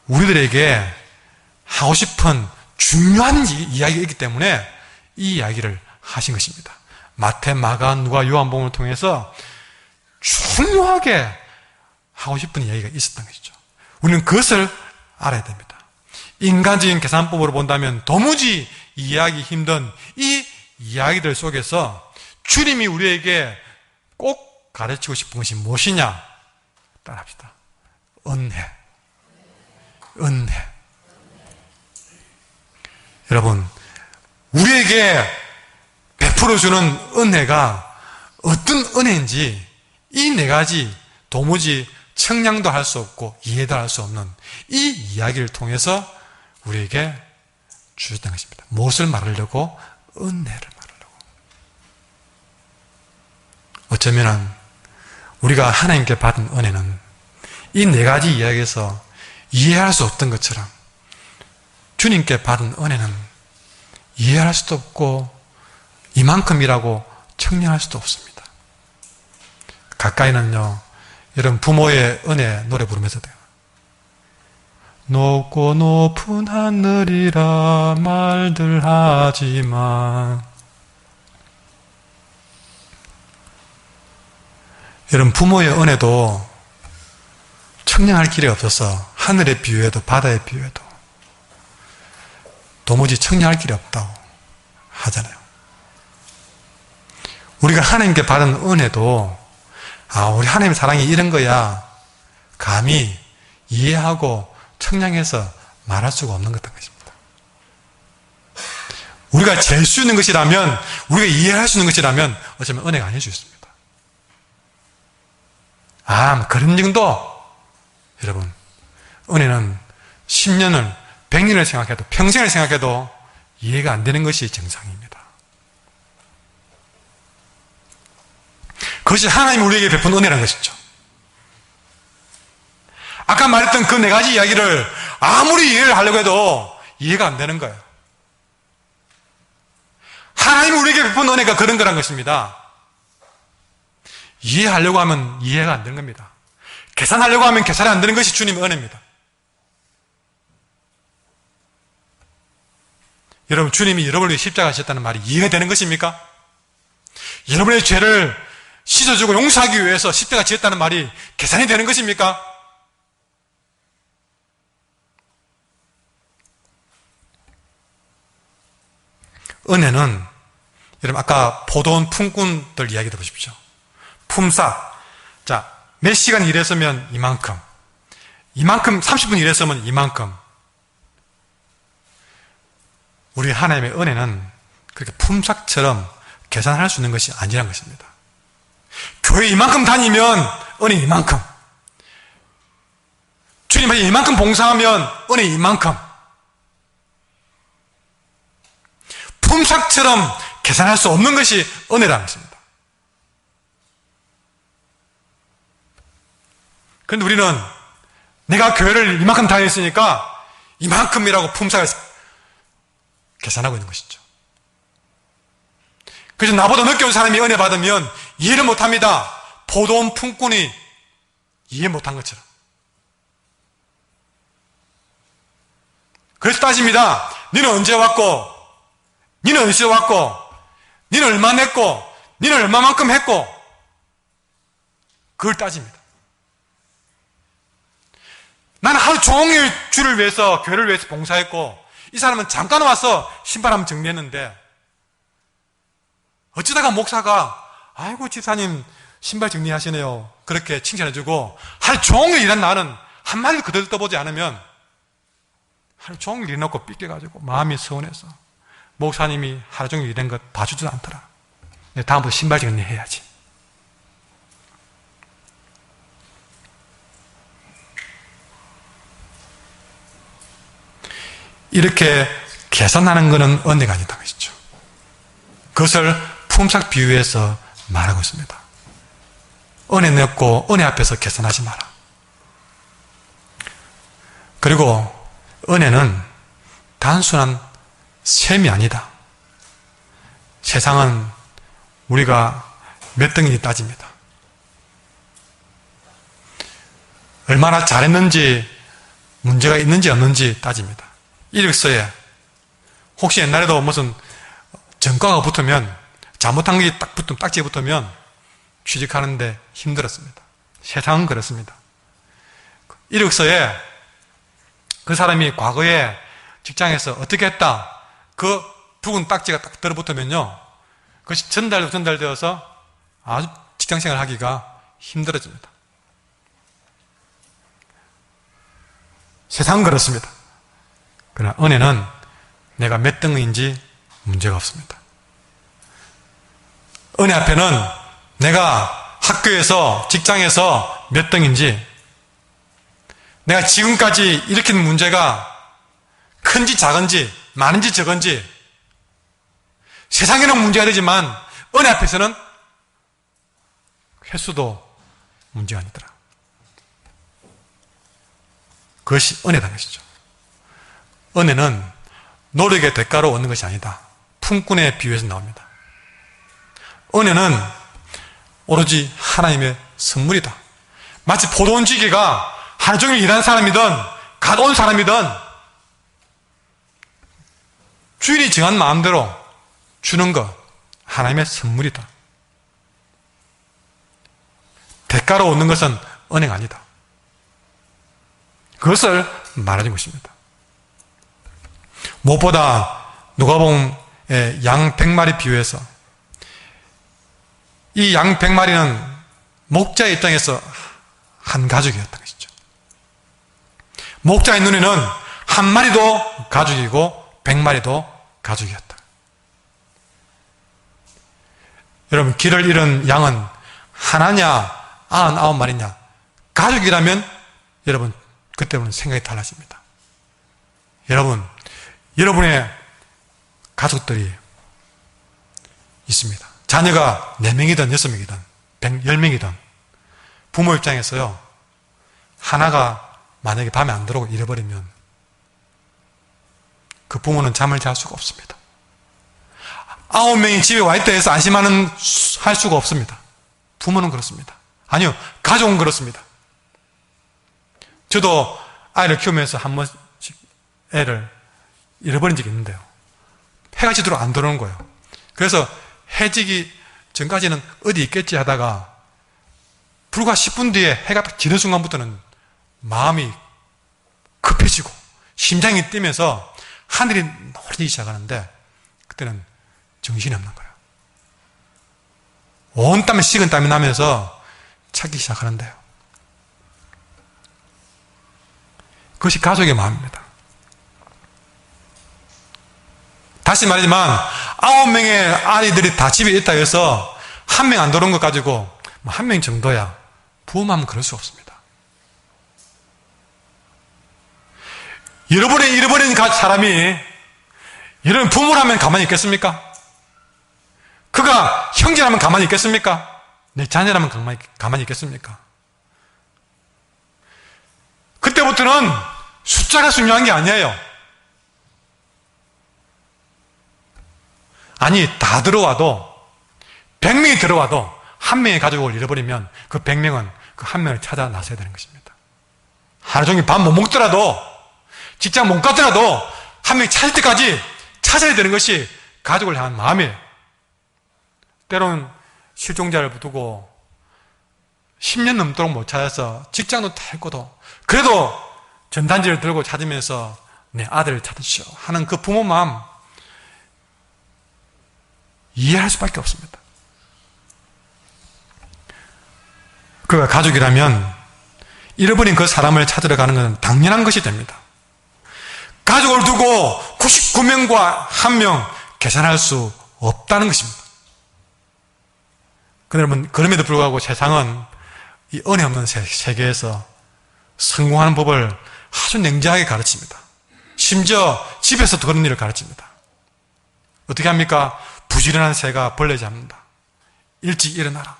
우리들에게 하고 싶은 중요한 이야기가 있기 때문에 이 이야기를 하신 것입니다. 마태, 마가, 누가, 요한복음을 통해서 중요하게 하고 싶은 이야기가 있었던 것이죠. 우리는 그것을 알아야 됩니다. 인간적인 계산법으로 본다면 도무지 이해하기 힘든 이 이야기들 속에서 주님이 우리에게 꼭 가르치고 싶은 것이 무엇이냐? 따라합시다. 은혜. 은혜. 여러분, 우리에게 베풀어주는 은혜가 어떤 은혜인지 이 네 가지 도무지 청량도 할 수 없고 이해도 할 수 없는 이 이야기를 통해서 우리에게 주셨던 것입니다. 무엇을 말하려고? 은혜를 말하려고. 어쩌면 우리가 하나님께 받은 은혜는 이 네 가지 이야기에서 이해할 수 없던 것처럼 주님께 받은 은혜는 이해할 수도 없고 이만큼이라고 청량할 수도 없습니다. 가까이는요, 여러분 부모의 은혜 노래 부르면서 돼요. 높고 높은 하늘이라 말들 하지만, 여러분 부모의 은혜도 청량할 길이 없어서 하늘에 비유해도 바다에 비유해도 도무지 청량할 길이 없다고 하잖아요. 우리가 하나님께 받은 은혜도 우리 하나님의 사랑이 이런 거야 감히 이해하고 청량해서 말할 수가 없는 것입니다. 우리가 잴 수 있는 것이라면, 우리가 이해할 수 있는 것이라면 어쩌면 은혜가 아닐 수 있습니다. 그런 정도. 여러분, 은혜는 10년을 100년을 생각해도, 평생을 생각해도 이해가 안 되는 것이 정상입니다. 그것이 하나님이 우리에게 베푼 은혜라는 것이죠. 아까 말했던 그 네 가지 이야기를 아무리 이해를 하려고 해도 이해가 안 되는 거예요. 하나님이 우리에게 베푼 은혜가 그런 거란 것입니다. 이해하려고 하면 이해가 안 되는 겁니다. 계산하려고 하면 계산이 안 되는 것이 주님의 은혜입니다. 여러분, 주님이 여러분을 위해 십자가 하셨다는 말이 이해가 되는 것입니까? 여러분의 죄를 씻어주고 용서하기 위해서 십자가 지었다는 말이 계산이 되는 것입니까? 은혜는, 여러분, 아까 포도원 품꾼들 이야기 들어보십시오. 품삯. 자, 몇 시간 일했으면 이만큼. 30분 일했으면 이만큼. 우리 하나님의 은혜는 그렇게 품삯처럼 계산할 수 있는 것이 아니란 것입니다. 교회 이만큼 다니면 은혜 이만큼. 주님에게 이만큼 봉사하면 은혜 이만큼. 품삯처럼 계산할 수 없는 것이 은혜라는 것입니다. 그런데 우리는 내가 교회를 이만큼 다녔으니까 이만큼이라고 품삯을 계산하고 있는 것이죠. 그래서 나보다 늦게 온 사람이 은혜 받으면 이해를 못합니다. 포도원 품꾼이 이해 못한 것처럼. 그래서 따집니다. 너는 언제 왔고, 너는 언제 왔고, 너는 얼마 냈고, 너는 얼마만큼 했고, 그걸 따집니다. 나는 하루 종일 주를 위해서, 교회를 위해서 봉사했고, 이 사람은 잠깐 와서 신발 한번 정리했는데, 어쩌다가 목사가 아이고 집사님 신발 정리하시네요 그렇게 칭찬해주고, 하루 종일 일한 나는 한마디도 그대로 떠보지 않으면 하루 종일 일해놓고 삐껴가지고 마음이 서운해서 목사님이 하루 종일 일한 것 봐주지도 않더라. 다음부터 신발 정리해야지. 이렇게 계산하는 것은 은혜가 아니다 것이죠. 그것을 품삯 비유해서 말하고 있습니다. 은혜 냈고 은혜 앞에서 계산하지 마라. 그리고 은혜는 단순한 셈이 아니다. 세상은 우리가 몇 등인지 따집니다. 얼마나 잘했는지, 문제가 있는지 없는지 따집니다. 이력서에 혹시 옛날에도 무슨 전과가 붙으면, 잘못한 게 딱 붙으면, 딱지에 붙으면 취직하는데 힘들었습니다. 세상은 그렇습니다. 이력서에 그 사람이 과거에 직장에서 어떻게 했다, 그 붉은 딱지가 딱 들어붙으면요, 그것이 전달되어서 아주 직장생활 하기가 힘들어집니다. 세상은 그렇습니다. 그러나 은혜는 내가 몇 등인지 문제가 없습니다. 은혜 앞에는 내가 학교에서, 직장에서 몇 등인지, 내가 지금까지 일으킨 문제가 큰지 작은지, 많은지 적은지, 세상에는 문제가 되지만 은혜 앞에서는 횟수도 문제가 아니더라. 그것이 은혜라는 것이죠. 은혜는 노력의 대가로 얻는 것이 아니다. 품꾼의 비유에서 나옵니다. 은혜는 오로지 하나님의 선물이다. 마치 포도원 지기가 하루 종일 일한 사람이든 갓 온 사람이든 주인이 정한 마음대로 주는 것, 하나님의 선물이다. 대가로 얻는 것은 은혜가 아니다. 그것을 말하는 것입니다. 무엇보다 누가복음의 양 100마리 비유에서 이 양 100마리는 목자의 입장에서 한 가족이었던 것이죠. 목자의 눈에는 한 마리도 가족이고 100마리도 가족이었다. 여러분, 길을 잃은 양은 하나냐 99마리냐, 가족이라면 여러분 그때부터는 생각이 달라집니다. 여러분, 여러분의 가족들이 있습니다. 자녀가 4명이든 6명이든 10명이든 부모 입장에서요, 하나가 만약에 밤에 안 들어오고 잃어버리면 그 부모는 잠을 잘 수가 없습니다. 9명이 집에 와 있다 해서 안심할 수가 없습니다. 부모는 그렇습니다. 아니요, 가족은 그렇습니다. 저도 아이를 키우면서 한 번씩 애를 잃어버린 적이 있는데요. 해가 지도록 안 들어오는 거예요. 그래서 해지기 전까지는 어디 있겠지 하다가 불과 10분 뒤에 해가 딱 지는 순간부터는 마음이 급해지고 심장이 뛰면서 하늘이 노래지기 시작하는데 그때는 정신이 없는 거예요. 온 땀에 식은 땀이 나면서 찾기 시작하는데요. 그것이 가족의 마음입니다. 다시 말하지만 9명의 아이들이 다 집에 있다 해서 한 명 안 들어온 것 가지고 한 명 정도야 부모 마음은 그럴 수 없습니다. 잃어버린 사람이 이런 부모라면 가만히 있겠습니까? 그가 형제라면 가만히 있겠습니까? 내 자녀라면 가만히 있겠습니까? 그때부터는 숫자가 중요한 게 아니에요. 아니, 다 들어와도 100명이 들어와도 한 명의 가족을 잃어버리면 그 100명은 그 한 명을 찾아 나서야 되는 것입니다. 하루 종일 밥 못 먹더라도 직장 못 가더라도 한 명이 찾을 때까지 찾아야 되는 것이 가족을 향한 마음이에요. 때로는 실종자를 두고 10년 넘도록 못 찾아서 직장도 다 했고도 그래도 전단지를 들고 찾으면서 내 아들을 찾으시오 하는 그 부모 마음 이해할 수밖에 없습니다. 그가 가족이라면 잃어버린 그 사람을 찾으러 가는 것은 당연한 것이 됩니다. 가족을 두고 99명과 1명 계산할 수 없다는 것입니다. 여러분, 그럼에도 불구하고 세상은 이 은혜 없는 세계에서 성공하는 법을 아주 냉정하게 가르칩니다. 심지어 집에서도 그런 일을 가르칩니다. 어떻게 합니까? 부지런한 새가 벌레 잡는다. 일찍 일어나라.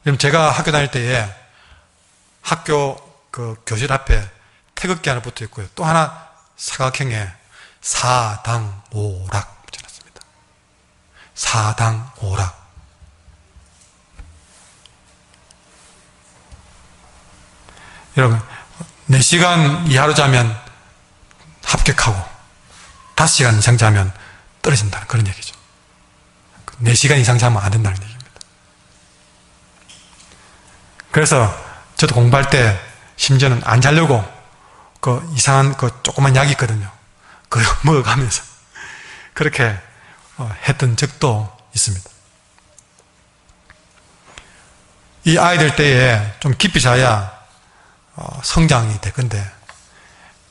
여러분, 제가 학교 다닐 때에 학교 그 교실 앞에 태극기 하나 붙어 있고요. 또 하나 사각형에 사당오락 붙여놨습니다. 사당오락. 여러분, 4시간 이하로 자면 합격하고 5시간 이상 자면 떨어진다는 그런 얘기죠. 4시간 이상 자면 안 된다는 얘기입니다. 그래서 저도 공부할 때 심지어는 안 자려고 그 이상한 그 조그만 약이 있거든요. 그거 먹어가면서 그렇게 했던 적도 있습니다. 이 아이들 때에 좀 깊이 자야 성장이 될 건데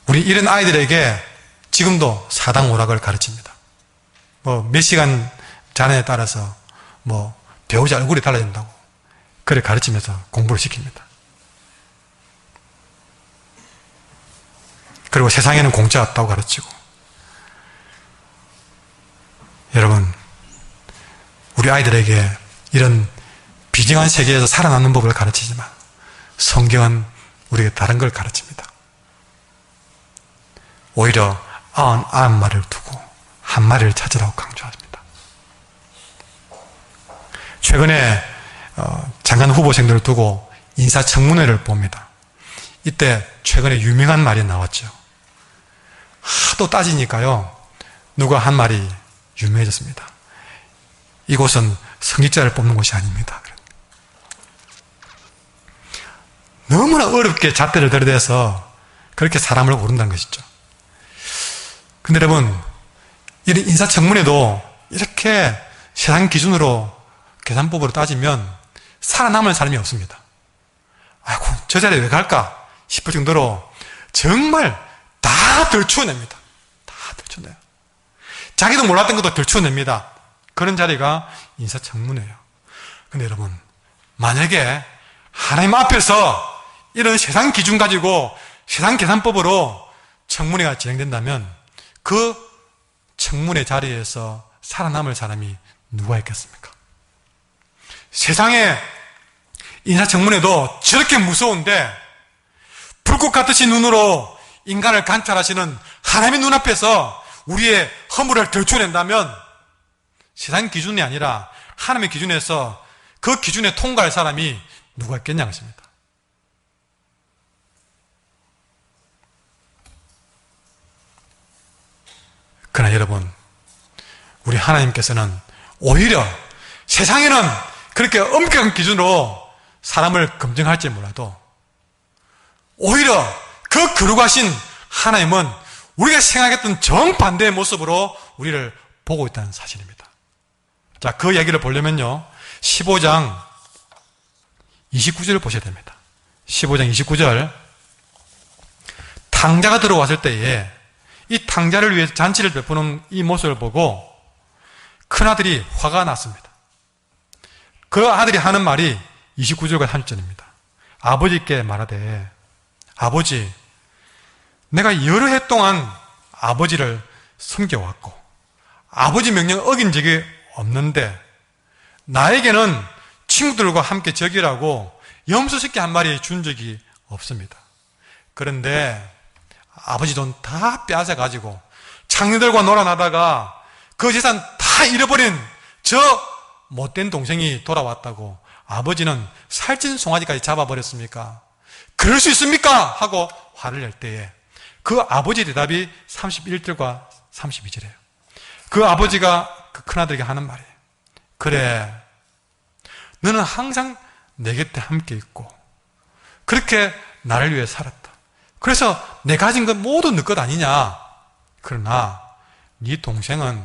우리 이런 아이들에게 지금도 사당오락을 가르칩니다. 몇 시간 자느냐에 따라서 배우자 얼굴이 달라진다고 그래 가르치면서 공부를 시킵니다. 그리고 세상에는 공짜 없다고 가르치고 여러분, 우리 아이들에게 이런 비정한 세계에서 살아남는 법을 가르치지만 성경은 우리에게 다른 걸 가르칩니다. 오히려 99마리를 두고 한 마리를 찾으라고 강조합니다. 최근에 장관 후보생들을 두고 인사청문회를 봅니다. 이때 최근에 유명한 말이 나왔죠. 하도 따지니까요, 누가 한 말이 유명해졌습니다. 이곳은 성직자를 뽑는 곳이 아닙니다. 너무나 어렵게 잣대를 들이대서 그렇게 사람을 고른다는 것이죠. 근데 여러분, 이런 인사청문회도 이렇게 세상 기준으로 계산법으로 따지면 살아남을 사람이 없습니다. 아이고, 저 자리에 왜 갈까 싶을 정도로 정말 다 들추어냅니다. 다 들추어내요. 자기도 몰랐던 것도 들추어냅니다. 그런 자리가 인사청문회예요. 근데 여러분, 만약에 하나님 앞에서 이런 세상 기준 가지고 세상 계산법으로 청문회가 진행된다면 그 청문회 자리에서 살아남을 사람이 누가 있겠습니까? 세상에 인사청문회도 저렇게 무서운데 불꽃 같으신 눈으로 인간을 관찰하시는 하나님의 눈앞에서 우리의 허물을 들춰낸다면 세상 기준이 아니라 하나님의 기준에서 그 기준에 통과할 사람이 누가 있겠냐 것입니다. 그러나 여러분, 우리 하나님께서는 오히려 세상에는 그렇게 엄격한 기준으로 사람을 검증할지 몰라도 오히려 그 거룩하신 하나님은 우리가 생각했던 정반대의 모습으로 우리를 보고 있다는 사실입니다. 자, 그 이야기를 보려면요 15장 29절을 보셔야 됩니다. 15장 29절, 탕자가 들어왔을 때에 이 탕자를 위해 잔치를 베푸는 이 모습을 보고 큰아들이 화가 났습니다. 그 아들이 하는 말이 29절과 30절입니다. 아버지께 말하되, 아버지, 내가 여러 해 동안 아버지를 섬겨왔고 아버지 명령을 어긴 적이 없는데 나에게는 친구들과 함께 저기라고 염소 새끼 한 마리 준 적이 없습니다. 그런데 아버지 돈 다 빼앗아가지고 장녀들과 놀아나다가 그 재산 다 잃어버린 저 못된 동생이 돌아왔다고 아버지는 살찐 송아지까지 잡아버렸습니까? 그럴 수 있습니까? 하고 화를 낼 때에 그 아버지 대답이 31절과 32절이에요. 그 아버지가 그 큰아들에게 하는 말이에요. 그래, 너는 항상 내 곁에 함께 있고 그렇게 나를 위해 살았다. 그래서 내 가진 건 모두 너 것 아니냐. 그러나 네 동생은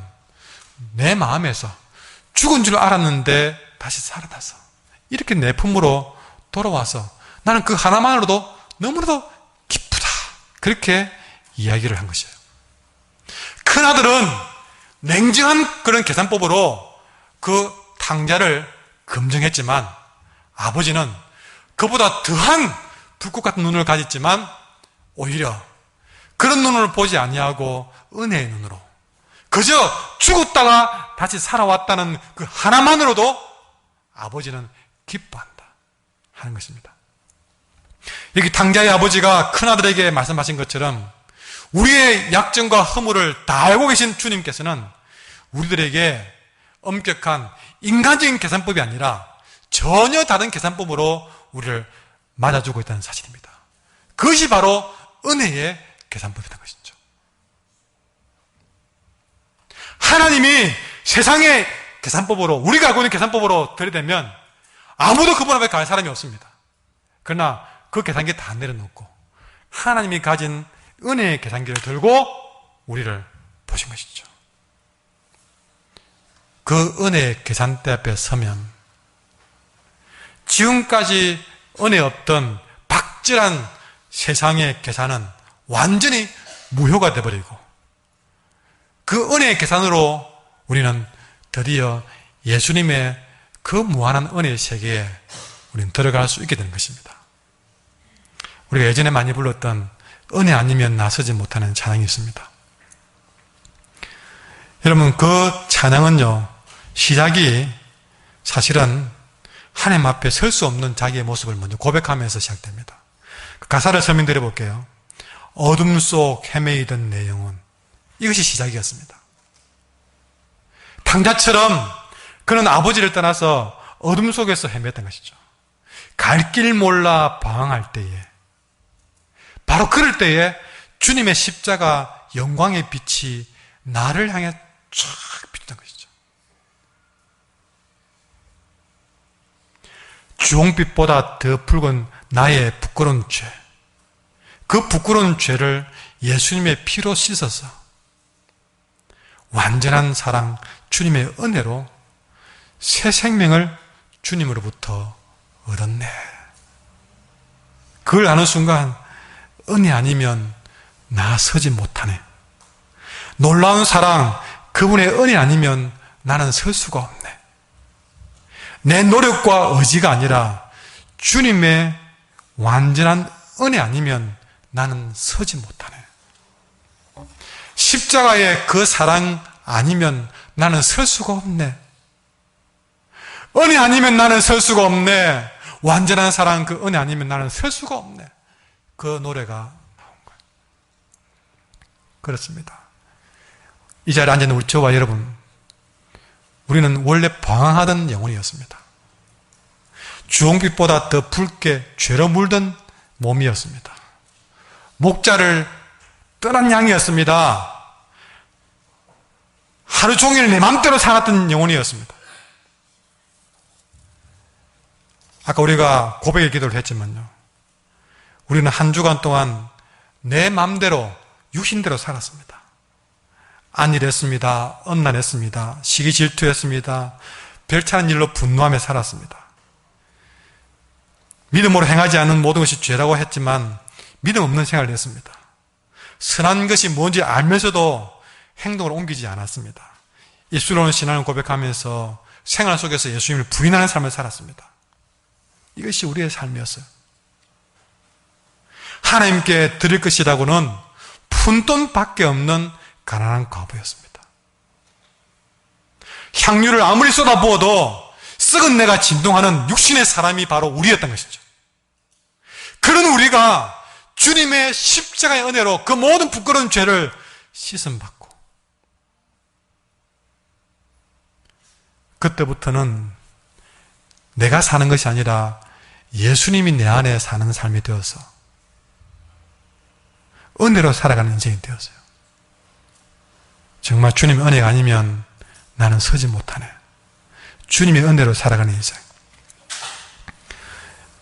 내 마음에서 죽은 줄 알았는데 다시 살아나서 이렇게 내 품으로 돌아와서 나는 그 하나만으로도 너무나도 기쁘다. 그렇게 이야기를 한 것이에요. 큰아들은 냉정한 그런 계산법으로 그 탕자를 검증했지만 아버지는 그보다 더한 불꽃 같은 눈을 가졌지만 오히려 그런 눈을 보지 아니하고 은혜의 눈으로 그저 죽었다가 다시 살아왔다는 그 하나만으로도 아버지는 기뻐한다 하는 것입니다. 여기 탕자의 아버지가 큰아들에게 말씀하신 것처럼 우리의 약점과 허물을 다 알고 계신 주님께서는 우리들에게 엄격한 인간적인 계산법이 아니라 전혀 다른 계산법으로 우리를 맞아주고 있다는 사실입니다. 그것이 바로 은혜의 계산법이라는 것이죠. 하나님이 세상의 계산법으로, 우리가 알고 있는 계산법으로 들이대면 아무도 그분 앞에 갈 사람이 없습니다. 그러나 그 계산기 다 내려놓고 하나님이 가진 은혜의 계산기를 들고 우리를 보신 것이죠. 그 은혜의 계산대 앞에 서면 지금까지 은혜 없던 박질한 세상의 계산은 완전히 무효가 되어버리고 그 은혜의 계산으로 우리는 드디어 예수님의 그 무한한 은혜의 세계에 우리는 들어갈 수 있게 되는 것입니다. 우리가 예전에 많이 불렀던 은혜 아니면 나서지 못하는 찬양이 있습니다. 여러분, 그 찬양은요 시작이 사실은 하나님 앞에 설 수 없는 자기의 모습을 먼저 고백하면서 시작됩니다. 그 가사를 설명드려 볼게요. 어둠 속 헤매이던 내 영혼, 이것이 시작이었습니다. 탕자처럼 그는 아버지를 떠나서 어둠 속에서 헤맸던 것이죠. 갈 길 몰라 방황할 때에, 바로 그럴 때에 주님의 십자가 영광의 빛이 나를 향해 쫙 비추던 것이죠. 주홍빛보다 더 붉은 나의 부끄러운 죄, 그 부끄러운 죄를 예수님의 피로 씻어서 완전한 사랑, 주님의 은혜로 새 생명을 주님으로부터 얻었네. 그걸 아는 순간 은혜 아니면 나서지 못하네. 놀라운 사랑, 그분의 은혜 아니면 나는 설 수가 없네. 내 노력과 의지가 아니라 주님의 완전한 은혜 아니면 나는 서지 못하네. 십자가의 그 사랑 아니면 나는 설 수가 없네. 은혜 아니면 나는 설 수가 없네. 완전한 사랑, 그 은혜 아니면 나는 설 수가 없네. 그 노래가 나온 거예요. 그렇습니다. 이 자리에 앉아있는 우리 저와 여러분, 우리는 원래 방황하던 영혼이었습니다. 주홍빛보다 더 붉게 죄로 물든 몸이었습니다. 목자를 떠난 양이었습니다. 하루 종일 내 맘대로 살았던 영혼이었습니다. 아까 우리가 고백의 기도를 했지만요, 우리는 한 주간 동안 내 맘대로 육신대로 살았습니다. 안일했습니다. 엄난했습니다. 시기 질투했습니다. 별찮은 일로 분노하며 살았습니다. 믿음으로 행하지 않은 모든 것이 죄라고 했지만 믿음 없는 생활을 했습니다. 선한 것이 뭔지 알면서도 행동을 옮기지 않았습니다. 입술로는 신앙을 고백하면서 생활 속에서 예수님을 부인하는 삶을 살았습니다. 이것이 우리의 삶이었어요. 하나님께 드릴 것이라고는 푼돈밖에 없는 가난한 과부였습니다. 향유를 아무리 쏟아부어도 썩은 내가 진동하는 육신의 사람이 바로 우리였던 것이죠. 그런 우리가 주님의 십자가의 은혜로 그 모든 부끄러운 죄를 씻음받고, 그때부터는 내가 사는 것이 아니라 예수님이 내 안에 사는 삶이 되어서 은혜로 살아가는 인생이 되었어요. 정말 주님의 은혜가 아니면 나는 서지 못하네. 주님의 은혜로 살아가는 인생.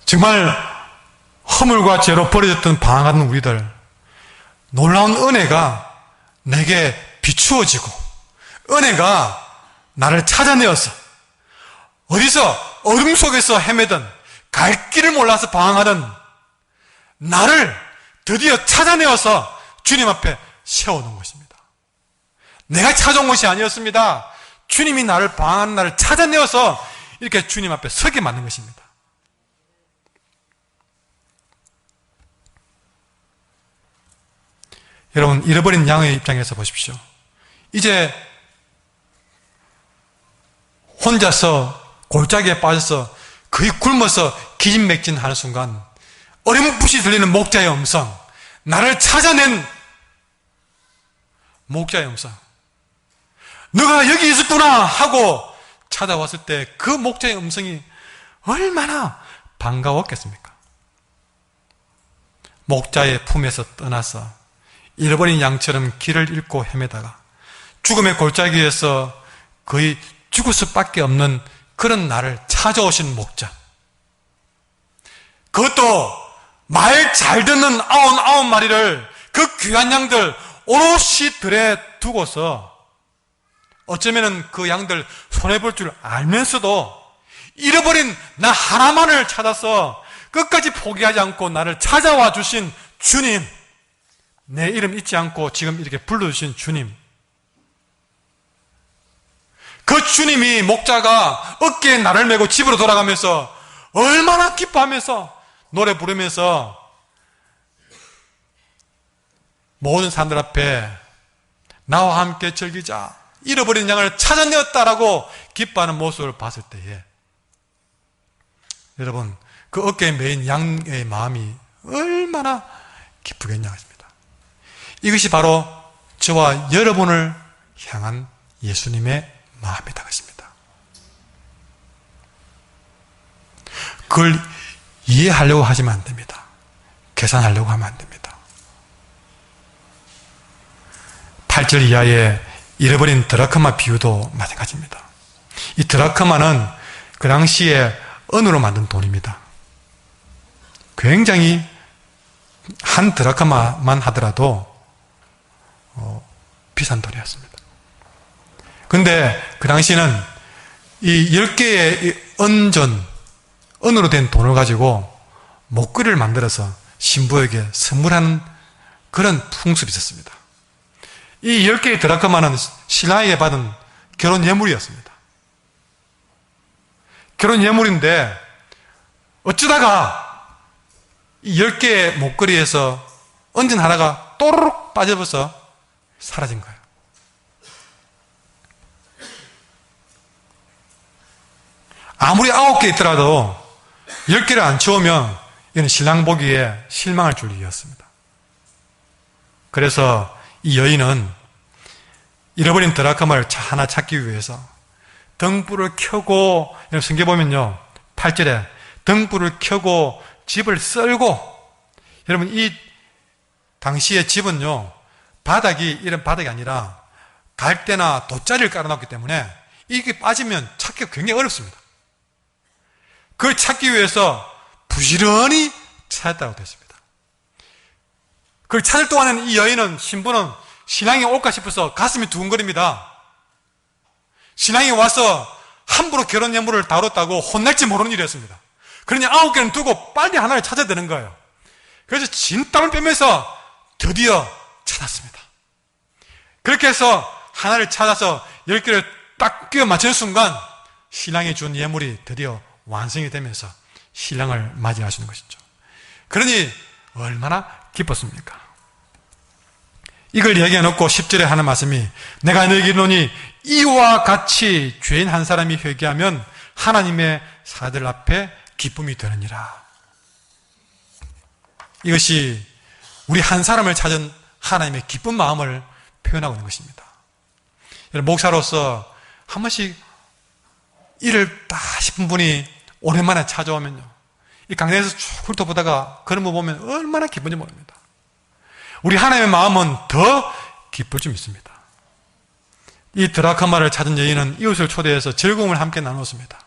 정말 허물과 죄로 버려졌던 방황하는 우리들, 놀라운 은혜가 내게 비추어지고 은혜가 나를 찾아내어서 어디서 어둠 속에서 헤매던, 갈 길을 몰라서 방황하던 나를 드디어 찾아내어서 주님 앞에 세워놓은 것입니다. 내가 찾아온 것이 아니었습니다. 주님이 나를 방황하는 나를 찾아내어서 이렇게 주님 앞에 서게 만든 것입니다. 여러분, 잃어버린 양의 입장에서 보십시오. 이제 혼자서 골짜기에 빠져서 거의 굶어서 기진맥진하는 순간 어렴풋이 들리는 목자의 음성, 나를 찾아낸 목자의 음성, 너가 여기 있었구나 하고 찾아왔을 때 그 목자의 음성이 얼마나 반가웠겠습니까? 목자의 품에서 떠나서 잃어버린 양처럼 길을 잃고 헤매다가 죽음의 골짜기에서 거의 죽을 수밖에 없는 그런 나를 찾아오신 목자, 그것도 말 잘 듣는 99마리를 그 귀한 양들 오롯이 들에 두고서 어쩌면 그 양들 손해볼 줄 알면서도 잃어버린 나 하나만을 찾아서 끝까지 포기하지 않고 나를 찾아와 주신 주님, 내 이름 잊지 않고 지금 이렇게 불러주신 주님, 그 주님이 목자가 어깨에 나를 메고 집으로 돌아가면서 얼마나 기뻐하면서 노래 부르면서 모든 사람들 앞에 나와 함께 즐기자, 잃어버린 양을 찾아내었다라고 기뻐하는 모습을 봤을 때에 여러분, 그 어깨에 메인 양의 마음이 얼마나 기쁘겠냐 했습니다. 이것이 바로 저와 여러분을 향한 예수님의 마음이다 것입니다. 그걸 이해하려고 하시면 안 됩니다. 계산하려고 하면 안 됩니다. 8절 이하의 잃어버린 드라크마 비유도 마찬가지입니다. 이 드라크마는 그 당시에 은으로 만든 돈입니다. 굉장히 한 드라크마만 하더라도 비싼 돈이었습니다. 근데 그 당시에는 이 10개의 은으로 된 돈을 가지고 목걸이를 만들어서 신부에게 선물하는 그런 풍습이 있었습니다. 이 10개의 드라크마는 신랑에게 받은 결혼 예물이었습니다. 결혼 예물인데 어쩌다가 이 10개의 목걸이에서 은전 하나가 또르륵 빠져버려서 사라진 거예요. 아무리 9개 있더라도 10개를 안 채우면 이는 신랑 보기에 실망할 줄이었습니다. 그래서 이 여인은 잃어버린 드라크마를 하나 찾기 위해서 등불을 켜고, 성경에 보면요 8절에 등불을 켜고 집을 썰고, 여러분 이 당시의 집은요 바닥이 이런 바닥이 아니라 갈대나 돗자리를 깔아놨기 때문에 이게 빠지면 찾기가 굉장히 어렵습니다. 그걸 찾기 위해서 부지런히 찾았다고 됐습니다. 그걸 찾을 동안에는 이 여인은, 신부는 신랑이 올까 싶어서 가슴이 두근거립니다. 신랑이 와서 함부로 결혼 예물을 다뤘다고 혼날지 모르는 일이었습니다. 그러니 9개는 두고 빨리 하나를 찾아야 되는 거예요. 그래서 진땀을 빼면서 드디어 찾았습니다. 그렇게 해서 하나를 찾아서 10개를 딱 끼워 맞추는 순간 신랑이 준 예물이 드디어 완성이 되면서 신랑을 맞이하시는 것이죠. 그러니 얼마나 기뻤습니까? 이걸 이야기해 놓고 10절에 하는 말씀이, 내가 너에게 이르노니 이와 같이 죄인 한 사람이 회개하면 하나님의 사들 앞에 기쁨이 되느니라. 이것이 우리 한 사람을 찾은 하나님의 기쁜 마음을 표현하고 있는 것입니다. 목사로서 한 번씩 일을 다 싶은 분이 오랜만에 찾아오면요, 이 강단에서 쭉 훑어보다가 그런 거 보면 얼마나 기쁜지 모릅니다. 우리 하나님의 마음은 더 기쁠 줄 믿습니다. 이 드라크마를 찾은 여인은 이웃을 초대해서 즐거움을 함께 나누었습니다.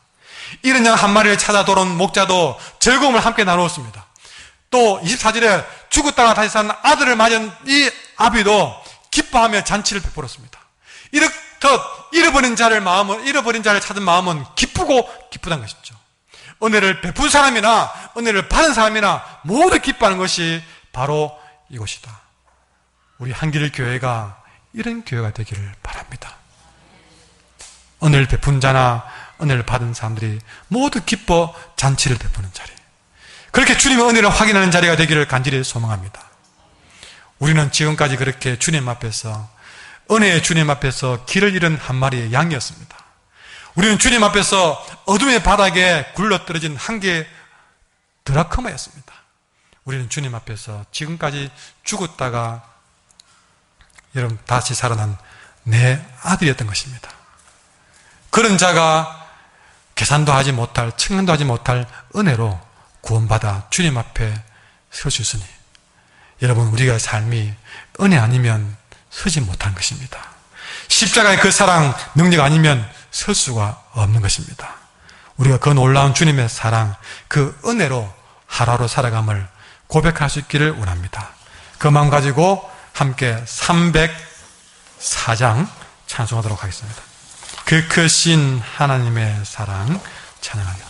잃은 양 한 마리를 찾아 돌아온 목자도 즐거움을 함께 나누었습니다. 또 24절에 죽었다가 다시 산 아들을 맞은 이 아비도 기뻐하며 잔치를 베풀었습니다. 이렇듯 잃어버린 자를 찾은 마음은 기쁘고 기쁘다는 것이죠. 은혜를 베푼 사람이나 은혜를 받은 사람이나 모두 기뻐하는 것이 바로 이것이다. 우리 한길 교회가 이런 교회가 되기를 바랍니다. 은혜를 베푼 자나 은혜를 받은 사람들이 모두 기뻐 잔치를 베푸는 자리, 그렇게 주님의 은혜를 확인하는 자리가 되기를 간절히 소망합니다. 우리는 지금까지 그렇게 주님 앞에서, 은혜의 주님 앞에서 길을 잃은 한 마리의 양이었습니다. 우리는 주님 앞에서 어둠의 바닥에 굴러떨어진 한 개의 드라크마였습니다. 우리는 주님 앞에서 지금까지 죽었다가 여러분 다시 살아난 내 아들이었던 것입니다. 그런 자가 계산도 하지 못할, 측량도 하지 못할 은혜로 구원받아 주님 앞에 설 수 있으니, 여러분 우리가 삶이 은혜 아니면 서지 못한 것입니다. 십자가의 그 사랑, 능력 아니면 설 수가 없는 것입니다. 우리가 그 놀라운 주님의 사랑, 그 은혜로 하루하루 살아감을 고백할 수 있기를 원합니다. 그 마음 가지고 함께 304장 찬송하도록 하겠습니다. 그 크신 하나님의 사랑 찬양합니다.